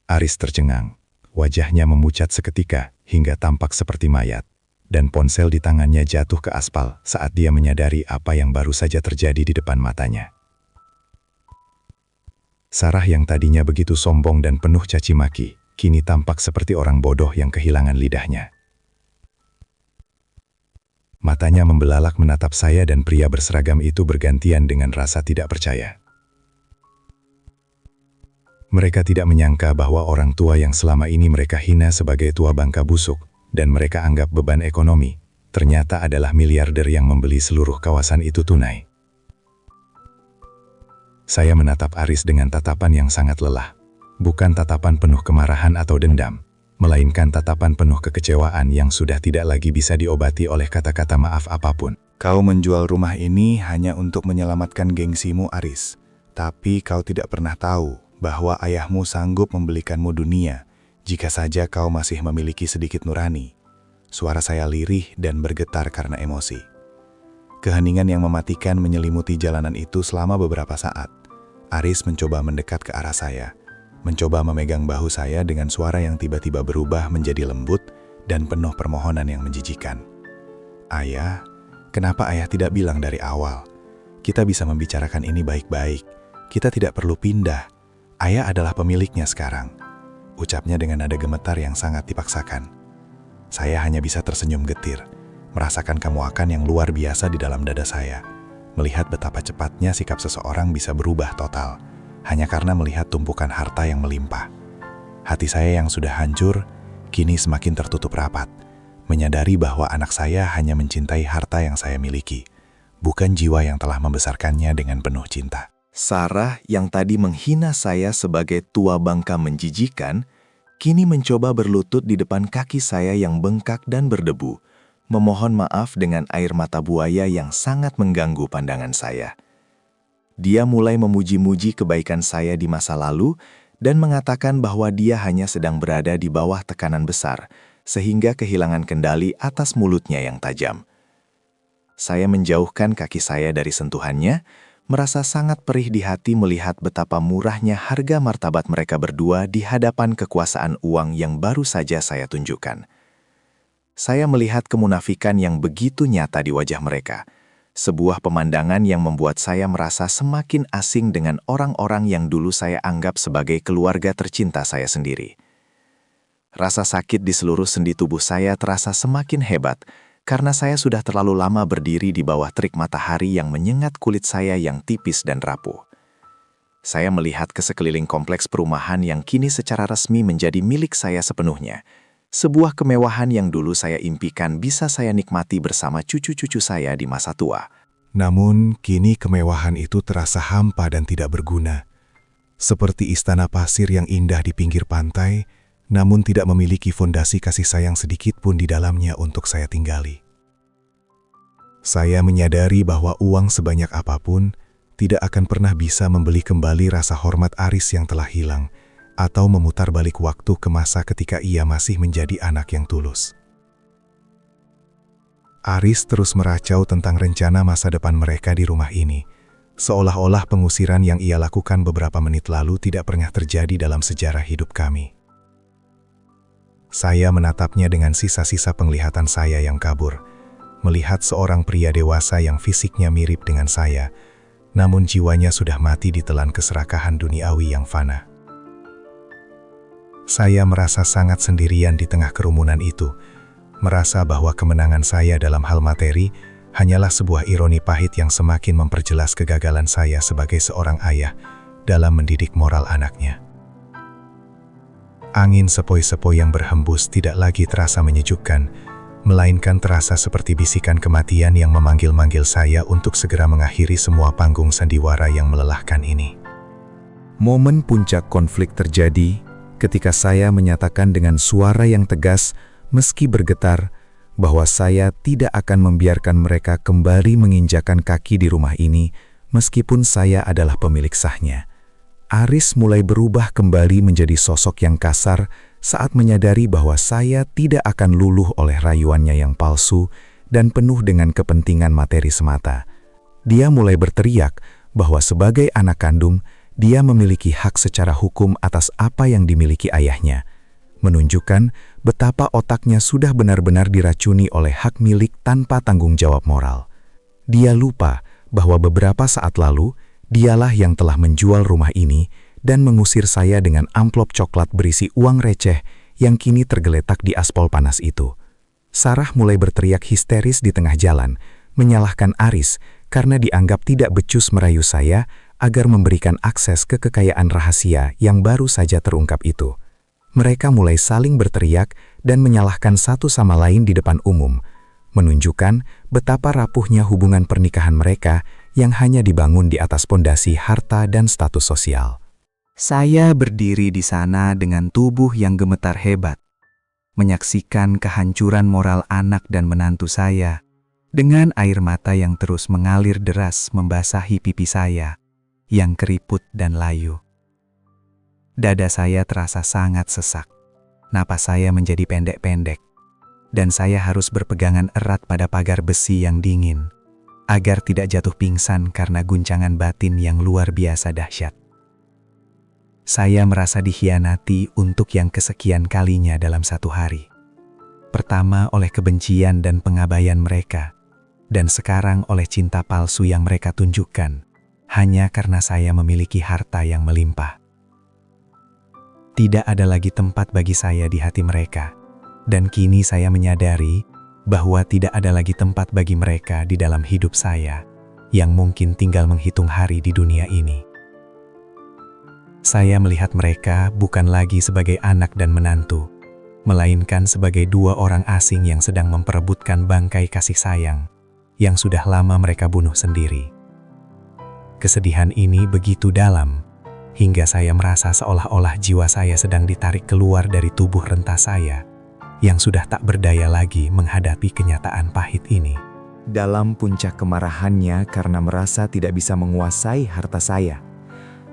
Aris tercengang. Wajahnya memucat seketika hingga tampak seperti mayat, dan ponsel di tangannya jatuh ke aspal saat dia menyadari apa yang baru saja terjadi di depan matanya. Sarah yang tadinya begitu sombong dan penuh caci maki, kini tampak seperti orang bodoh yang kehilangan lidahnya. Matanya membelalak menatap saya dan pria berseragam itu bergantian dengan rasa tidak percaya. Mereka tidak menyangka bahwa orang tua yang selama ini mereka hina sebagai tua bangka busuk dan mereka anggap beban ekonomi, ternyata adalah miliarder yang membeli seluruh kawasan itu tunai. Saya menatap Aris dengan tatapan yang sangat lelah. Bukan tatapan penuh kemarahan atau dendam, melainkan tatapan penuh kekecewaan yang sudah tidak lagi bisa diobati oleh kata-kata maaf apapun. Kau menjual rumah ini hanya untuk menyelamatkan gengsimu, Aris. Tapi kau tidak pernah tahu bahwa ayahmu sanggup membelikanmu dunia jika saja kau masih memiliki sedikit nurani. Suara saya lirih dan bergetar karena emosi. Keheningan yang mematikan menyelimuti jalanan itu selama beberapa saat. Aris mencoba mendekat ke arah saya, mencoba memegang bahu saya dengan suara yang tiba-tiba berubah menjadi lembut dan penuh permohonan yang menjijikan. Ayah, kenapa ayah tidak bilang dari awal? Kita bisa membicarakan ini baik-baik. Kita tidak perlu pindah. Ayah adalah pemiliknya sekarang. Ucapnya dengan nada gemetar yang sangat dipaksakan. Saya hanya bisa tersenyum getir, merasakan kemuakan yang luar biasa di dalam dada saya, melihat betapa cepatnya sikap seseorang bisa berubah total, hanya karena melihat tumpukan harta yang melimpah. Hati saya yang sudah hancur, kini semakin tertutup rapat, menyadari bahwa anak saya hanya mencintai harta yang saya miliki, bukan jiwa yang telah membesarkannya dengan penuh cinta. Sarah yang tadi menghina saya sebagai tua bangka menjijikan, kini mencoba berlutut di depan kaki saya yang bengkak dan berdebu, memohon maaf dengan air mata buaya yang sangat mengganggu pandangan saya. Dia mulai memuji-muji kebaikan saya di masa lalu dan mengatakan bahwa dia hanya sedang berada di bawah tekanan besar, sehingga kehilangan kendali atas mulutnya yang tajam. Saya menjauhkan kaki saya dari sentuhannya, merasa sangat perih di hati melihat betapa murahnya harga martabat mereka berdua di hadapan kekuasaan uang yang baru saja saya tunjukkan. Saya melihat kemunafikan yang begitu nyata di wajah mereka, sebuah pemandangan yang membuat saya merasa semakin asing dengan orang-orang yang dulu saya anggap sebagai keluarga tercinta saya sendiri. Rasa sakit di seluruh sendi tubuh saya terasa semakin hebat, karena saya sudah terlalu lama berdiri di bawah terik matahari yang menyengat kulit saya yang tipis dan rapuh. Saya melihat ke sekeliling kompleks perumahan yang kini secara resmi menjadi milik saya sepenuhnya. Sebuah kemewahan yang dulu saya impikan bisa saya nikmati bersama cucu-cucu saya di masa tua. Namun, kini kemewahan itu terasa hampa dan tidak berguna. Seperti istana pasir yang indah di pinggir pantai, namun tidak memiliki fondasi kasih sayang sedikit pun di dalamnya untuk saya tinggali. Saya menyadari bahwa uang sebanyak apapun tidak akan pernah bisa membeli kembali rasa hormat Aris yang telah hilang, atau memutar balik waktu ke masa ketika ia masih menjadi anak yang tulus. Aris terus meracau tentang rencana masa depan mereka di rumah ini, seolah-olah pengusiran yang ia lakukan beberapa menit lalu tidak pernah terjadi dalam sejarah hidup kami. Saya menatapnya dengan sisa-sisa penglihatan saya yang kabur, melihat seorang pria dewasa yang fisiknya mirip dengan saya, namun jiwanya sudah mati ditelan keserakahan duniawi yang fana. Saya merasa sangat sendirian di tengah kerumunan itu, merasa bahwa kemenangan saya dalam hal materi hanyalah sebuah ironi pahit yang semakin memperjelas kegagalan saya sebagai seorang ayah dalam mendidik moral anaknya. Angin sepoi-sepoi yang berhembus tidak lagi terasa menyejukkan, melainkan terasa seperti bisikan kematian yang memanggil-manggil saya untuk segera mengakhiri semua panggung sandiwara yang melelahkan ini. Momen puncak konflik terjadi ketika saya menyatakan dengan suara yang tegas, meski bergetar, bahwa saya tidak akan membiarkan mereka kembali menginjakan kaki di rumah ini, meskipun saya adalah pemilik sahnya. Aris mulai berubah kembali menjadi sosok yang kasar saat menyadari bahwa saya tidak akan luluh oleh rayuannya yang palsu dan penuh dengan kepentingan materi semata. Dia mulai berteriak bahwa sebagai anak kandung, dia memiliki hak secara hukum atas apa yang dimiliki ayahnya, menunjukkan betapa otaknya sudah benar-benar diracuni oleh hak milik tanpa tanggung jawab moral. Dia lupa bahwa beberapa saat lalu, dialah yang telah menjual rumah ini dan mengusir saya dengan amplop coklat berisi uang receh yang kini tergeletak di aspal panas itu. Sarah mulai berteriak histeris di tengah jalan, menyalahkan Aris karena dianggap tidak becus merayu saya agar memberikan akses ke kekayaan rahasia yang baru saja terungkap itu. Mereka mulai saling berteriak dan menyalahkan satu sama lain di depan umum, menunjukkan betapa rapuhnya hubungan pernikahan mereka yang hanya dibangun di atas pondasi harta dan status sosial. Saya berdiri di sana dengan tubuh yang gemetar hebat, menyaksikan kehancuran moral anak dan menantu saya, dengan air mata yang terus mengalir deras membasahi pipi saya, yang keriput dan layu. Dada saya terasa sangat sesak, napas saya menjadi pendek-pendek, dan saya harus berpegangan erat pada pagar besi yang dingin, agar tidak jatuh pingsan karena guncangan batin yang luar biasa dahsyat. Saya merasa dikhianati untuk yang kesekian kalinya dalam satu hari. Pertama oleh kebencian dan pengabaian mereka, dan sekarang oleh cinta palsu yang mereka tunjukkan, hanya karena saya memiliki harta yang melimpah. Tidak ada lagi tempat bagi saya di hati mereka, dan kini saya menyadari bahwa tidak ada lagi tempat bagi mereka di dalam hidup saya, yang mungkin tinggal menghitung hari di dunia ini. Saya melihat mereka bukan lagi sebagai anak dan menantu, melainkan sebagai dua orang asing yang sedang memperebutkan bangkai kasih sayang, yang sudah lama mereka bunuh sendiri. Kesedihan ini begitu dalam, hingga saya merasa seolah-olah jiwa saya sedang ditarik keluar dari tubuh renta saya, yang sudah tak berdaya lagi menghadapi kenyataan pahit ini. Dalam puncak kemarahannya karena merasa tidak bisa menguasai harta saya,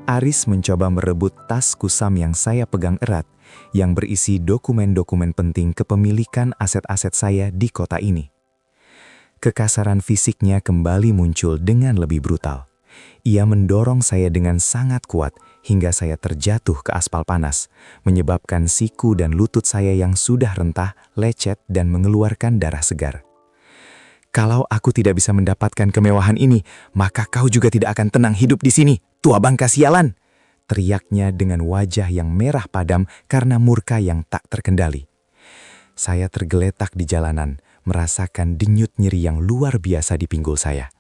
Aris mencoba merebut tas kusam yang saya pegang erat, yang berisi dokumen-dokumen penting kepemilikan aset-aset saya di kota ini. Kekasaran fisiknya kembali muncul dengan lebih brutal. Ia mendorong saya dengan sangat kuat hingga saya terjatuh ke aspal panas, menyebabkan siku dan lutut saya yang sudah rentah, lecet dan mengeluarkan darah segar. Kalau aku tidak bisa mendapatkan kemewahan ini, maka kau juga tidak akan tenang hidup di sini, tua bangka sialan! Teriaknya dengan wajah yang merah padam karena murka yang tak terkendali. Saya tergeletak di jalanan, merasakan denyut nyeri yang luar biasa di pinggul saya.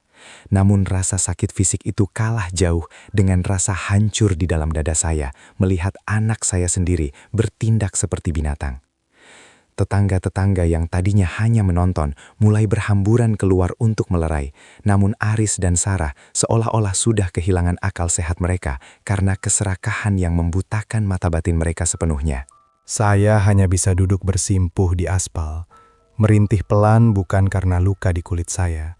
Namun rasa sakit fisik itu kalah jauh dengan rasa hancur di dalam dada saya melihat anak saya sendiri bertindak seperti binatang. Tetangga-tetangga yang tadinya hanya menonton mulai berhamburan keluar untuk melerai, namun Aris dan Sarah seolah-olah sudah kehilangan akal sehat mereka karena keserakahan yang membutakan mata batin mereka sepenuhnya. Saya hanya bisa duduk bersimpuh di aspal, merintih pelan bukan karena luka di kulit saya,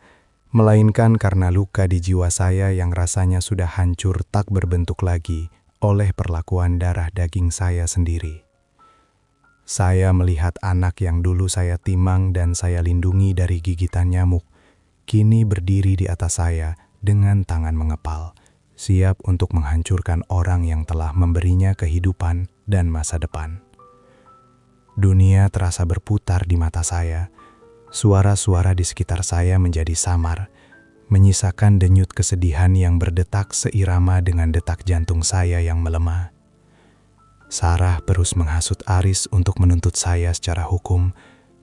melainkan karena luka di jiwa saya yang rasanya sudah hancur tak berbentuk lagi oleh perlakuan darah daging saya sendiri. Saya melihat anak yang dulu saya timang dan saya lindungi dari gigitan nyamuk, kini berdiri di atas saya dengan tangan mengepal, siap untuk menghancurkan orang yang telah memberinya kehidupan dan masa depan. Dunia terasa berputar di mata saya, suara-suara di sekitar saya menjadi samar, menyisakan denyut kesedihan yang berdetak seirama dengan detak jantung saya yang melemah. Sarah terus menghasut Aris untuk menuntut saya secara hukum,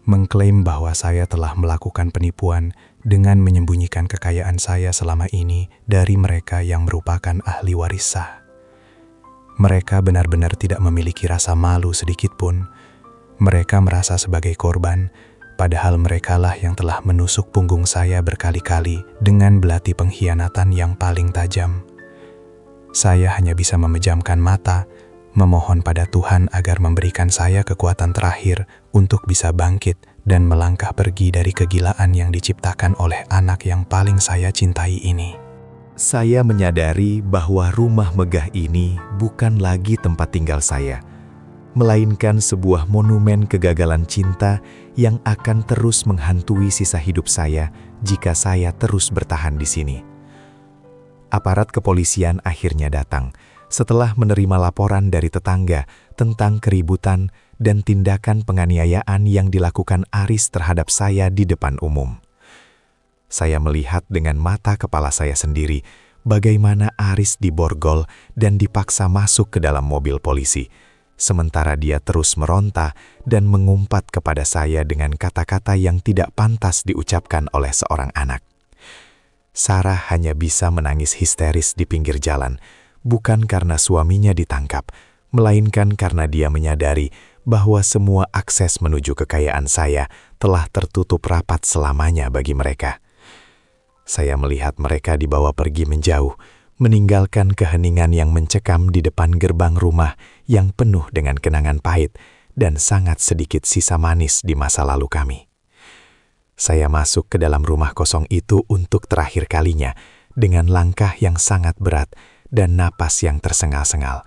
mengklaim bahwa saya telah melakukan penipuan dengan menyembunyikan kekayaan saya selama ini dari mereka yang merupakan ahli waris sah. Mereka benar-benar tidak memiliki rasa malu sedikit pun. Mereka merasa sebagai korban, padahal merekalah yang telah menusuk punggung saya berkali-kali dengan belati pengkhianatan yang paling tajam. Saya hanya bisa memejamkan mata, memohon pada Tuhan agar memberikan saya kekuatan terakhir untuk bisa bangkit dan melangkah pergi dari kegilaan yang diciptakan oleh anak yang paling saya cintai ini. Saya menyadari bahwa rumah megah ini bukan lagi tempat tinggal saya, melainkan sebuah monumen kegagalan cinta yang akan terus menghantui sisa hidup saya jika saya terus bertahan di sini. Aparat kepolisian akhirnya datang setelah menerima laporan dari tetangga tentang keributan dan tindakan penganiayaan yang dilakukan Aris terhadap saya di depan umum. Saya melihat dengan mata kepala saya sendiri bagaimana Aris diborgol dan dipaksa masuk ke dalam mobil polisi, sementara dia terus meronta dan mengumpat kepada saya dengan kata-kata yang tidak pantas diucapkan oleh seorang anak. Sarah hanya bisa menangis histeris di pinggir jalan, bukan karena suaminya ditangkap, melainkan karena dia menyadari bahwa semua akses menuju kekayaan saya telah tertutup rapat selamanya bagi mereka. Saya melihat mereka dibawa pergi menjauh, meninggalkan keheningan yang mencekam di depan gerbang rumah yang penuh dengan kenangan pahit dan sangat sedikit sisa manis di masa lalu kami. Saya masuk ke dalam rumah kosong itu untuk terakhir kalinya dengan langkah yang sangat berat dan napas yang tersengal-sengal,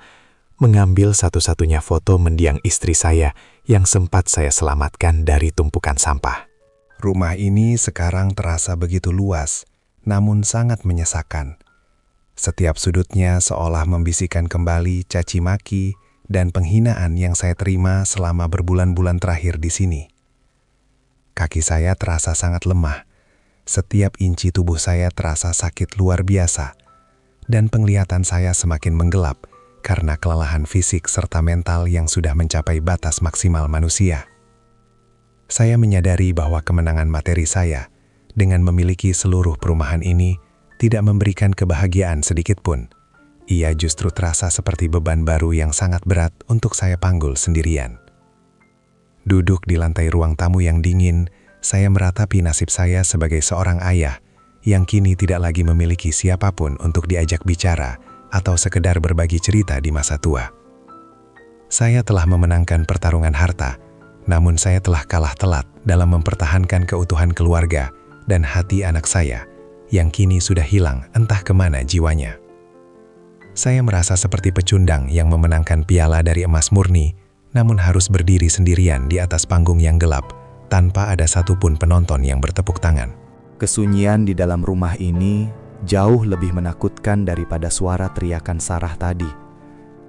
mengambil satu-satunya foto mendiang istri saya yang sempat saya selamatkan dari tumpukan sampah. Rumah ini sekarang terasa begitu luas, namun sangat menyesakan. Setiap sudutnya seolah membisikkan kembali caci maki dan penghinaan yang saya terima selama berbulan-bulan terakhir di sini. Kaki saya terasa sangat lemah, setiap inci tubuh saya terasa sakit luar biasa, dan penglihatan saya semakin menggelap karena kelelahan fisik serta mental yang sudah mencapai batas maksimal manusia. Saya menyadari bahwa kemenangan materi saya dengan memiliki seluruh perumahan ini tidak memberikan kebahagiaan sedikit pun. Ia justru terasa seperti beban baru yang sangat berat untuk saya panggul sendirian. Duduk di lantai ruang tamu yang dingin, saya meratapi nasib saya sebagai seorang ayah yang kini tidak lagi memiliki siapapun untuk diajak bicara atau sekedar berbagi cerita di masa tua. Saya telah memenangkan pertarungan harta, namun saya telah kalah telak dalam mempertahankan keutuhan keluarga dan hati anak saya yang kini sudah hilang entah kemana jiwanya. Saya merasa seperti pecundang yang memenangkan piala dari emas murni, namun harus berdiri sendirian di atas panggung yang gelap, tanpa ada satupun penonton yang bertepuk tangan. Kesunyian di dalam rumah ini jauh lebih menakutkan daripada suara teriakan Sarah tadi,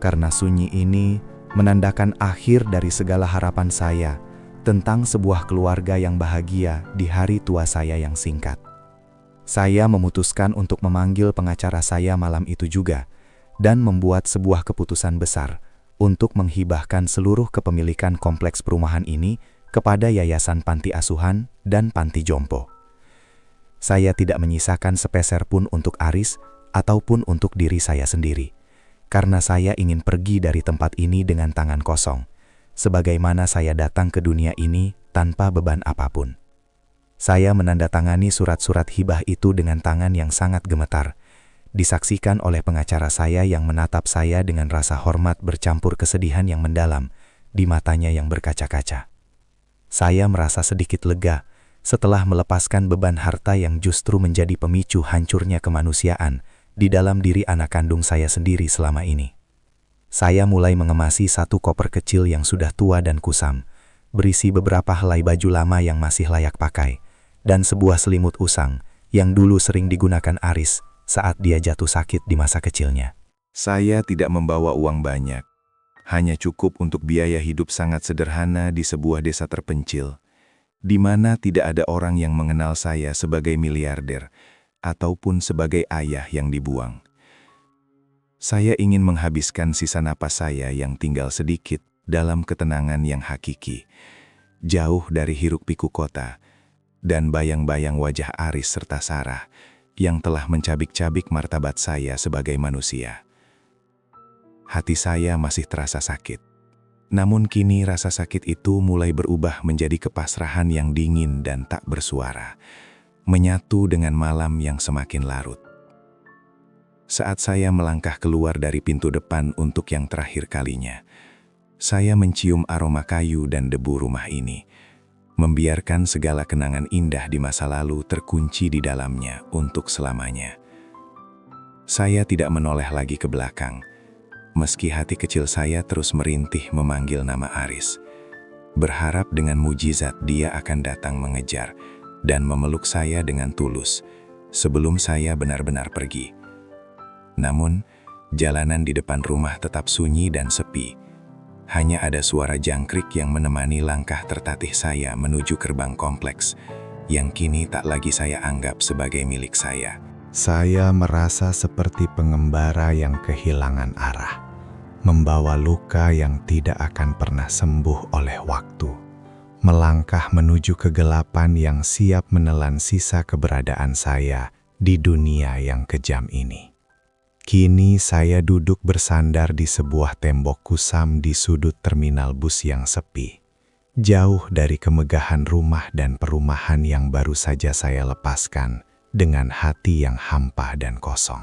karena sunyi ini menandakan akhir dari segala harapan saya tentang sebuah keluarga yang bahagia di hari tua saya yang singkat. Saya memutuskan untuk memanggil pengacara saya malam itu juga, dan membuat sebuah keputusan besar untuk menghibahkan seluruh kepemilikan kompleks perumahan ini kepada Yayasan Panti Asuhan dan Panti Jompo. Saya tidak menyisakan sepeser pun untuk Aris ataupun untuk diri saya sendiri, karena saya ingin pergi dari tempat ini dengan tangan kosong, sebagaimana saya datang ke dunia ini tanpa beban apapun. Saya menandatangani surat-surat hibah itu dengan tangan yang sangat gemetar, disaksikan oleh pengacara saya yang menatap saya dengan rasa hormat bercampur kesedihan yang mendalam di matanya yang berkaca-kaca. Saya merasa sedikit lega setelah melepaskan beban harta yang justru menjadi pemicu hancurnya kemanusiaan di dalam diri anak kandung saya sendiri selama ini. Saya mulai mengemasi satu koper kecil yang sudah tua dan kusam, berisi beberapa helai baju lama yang masih layak pakai, dan sebuah selimut usang yang dulu sering digunakan Aris saat dia jatuh sakit di masa kecilnya. Saya tidak membawa uang banyak, hanya cukup untuk biaya hidup sangat sederhana di sebuah desa terpencil, di mana tidak ada orang yang mengenal saya sebagai miliarder ataupun sebagai ayah yang dibuang. Saya ingin menghabiskan sisa napas saya yang tinggal sedikit dalam ketenangan yang hakiki, jauh dari hiruk-pikuk kota dan bayang-bayang wajah Aris serta Sarah yang telah mencabik-cabik martabat saya sebagai manusia. Hati saya masih terasa sakit. Namun kini rasa sakit itu mulai berubah menjadi kepasrahan yang dingin dan tak bersuara, menyatu dengan malam yang semakin larut. Saat saya melangkah keluar dari pintu depan untuk yang terakhir kalinya, saya mencium aroma kayu dan debu rumah ini, membiarkan segala kenangan indah di masa lalu terkunci di dalamnya untuk selamanya. Saya tidak menoleh lagi ke belakang, meski hati kecil saya terus merintih memanggil nama Aris. Berharap dengan mujizat dia akan datang mengejar dan memeluk saya dengan tulus sebelum saya benar-benar pergi. Namun, jalanan di depan rumah tetap sunyi dan sepi. Hanya ada suara jangkrik yang menemani langkah tertatih saya menuju gerbang kompleks yang kini tak lagi saya anggap sebagai milik saya. Saya merasa seperti pengembara yang kehilangan arah, membawa luka yang tidak akan pernah sembuh oleh waktu, melangkah menuju kegelapan yang siap menelan sisa keberadaan saya di dunia yang kejam ini. Kini saya duduk bersandar di sebuah tembok kusam di sudut terminal bus yang sepi, jauh dari kemegahan rumah dan perumahan yang baru saja saya lepaskan, dengan hati yang hampa dan kosong.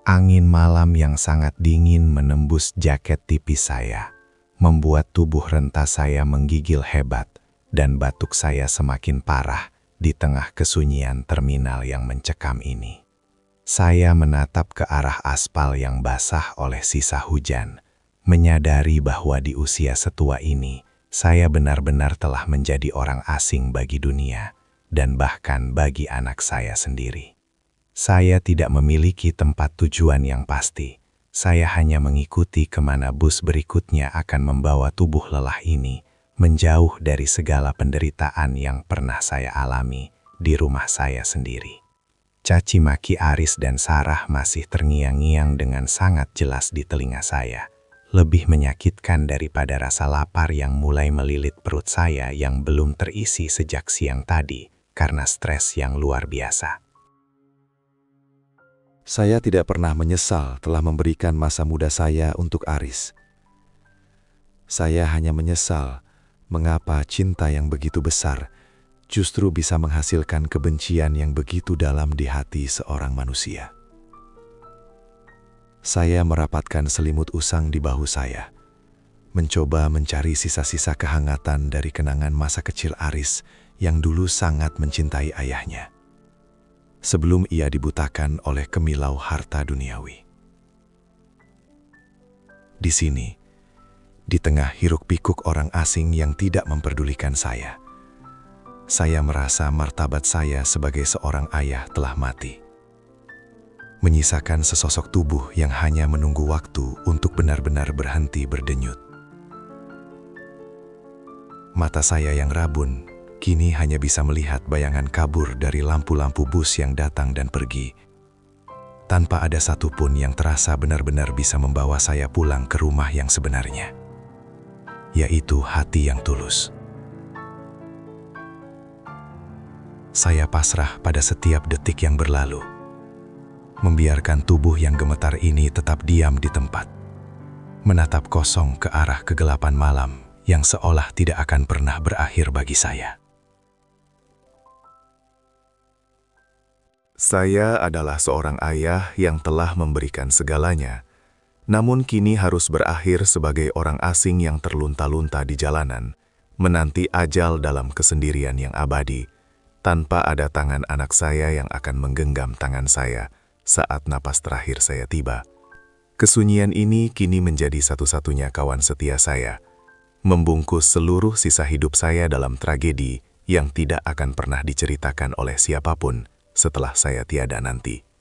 Angin malam yang sangat dingin menembus jaket tipis saya, membuat tubuh renta saya menggigil hebat dan batuk saya semakin parah di tengah kesunyian terminal yang mencekam ini. Saya menatap ke arah aspal yang basah oleh sisa hujan, menyadari bahwa di usia setua ini, saya benar-benar telah menjadi orang asing bagi dunia, dan bahkan bagi anak saya sendiri. Saya tidak memiliki tempat tujuan yang pasti. Saya hanya mengikuti kemana bus berikutnya akan membawa tubuh lelah ini, menjauh dari segala penderitaan yang pernah saya alami di rumah saya sendiri. Caci maki Aris dan Sarah masih terngiang-ngiang dengan sangat jelas di telinga saya. Lebih menyakitkan daripada rasa lapar yang mulai melilit perut saya yang belum terisi sejak siang tadi karena stres yang luar biasa. Saya tidak pernah menyesal telah memberikan masa muda saya untuk Aris. Saya hanya menyesal mengapa cinta yang begitu besar justru bisa menghasilkan kebencian yang begitu dalam di hati seorang manusia. Saya merapatkan selimut usang di bahu saya, mencoba mencari sisa-sisa kehangatan dari kenangan masa kecil Aris yang dulu sangat mencintai ayahnya, sebelum ia dibutakan oleh kemilau harta duniawi. Di sini, di tengah hiruk-pikuk orang asing yang tidak memperdulikan saya merasa martabat saya sebagai seorang ayah telah mati, menyisakan sesosok tubuh yang hanya menunggu waktu untuk benar-benar berhenti berdenyut. Mata saya yang rabun kini hanya bisa melihat bayangan kabur dari lampu-lampu bus yang datang dan pergi, tanpa ada satupun yang terasa benar-benar bisa membawa saya pulang ke rumah yang sebenarnya, yaitu hati yang tulus. Saya pasrah pada setiap detik yang berlalu, membiarkan tubuh yang gemetar ini tetap diam di tempat, menatap kosong ke arah kegelapan malam yang seolah tidak akan pernah berakhir bagi saya. Saya adalah seorang ayah yang telah memberikan segalanya, namun kini harus berakhir sebagai orang asing yang terlunta-lunta di jalanan, menanti ajal dalam kesendirian yang abadi, tanpa ada tangan anak saya yang akan menggenggam tangan saya saat napas terakhir saya tiba. Kesunyian ini kini menjadi satu-satunya kawan setia saya, membungkus seluruh sisa hidup saya dalam tragedi yang tidak akan pernah diceritakan oleh siapapun setelah saya tiada nanti.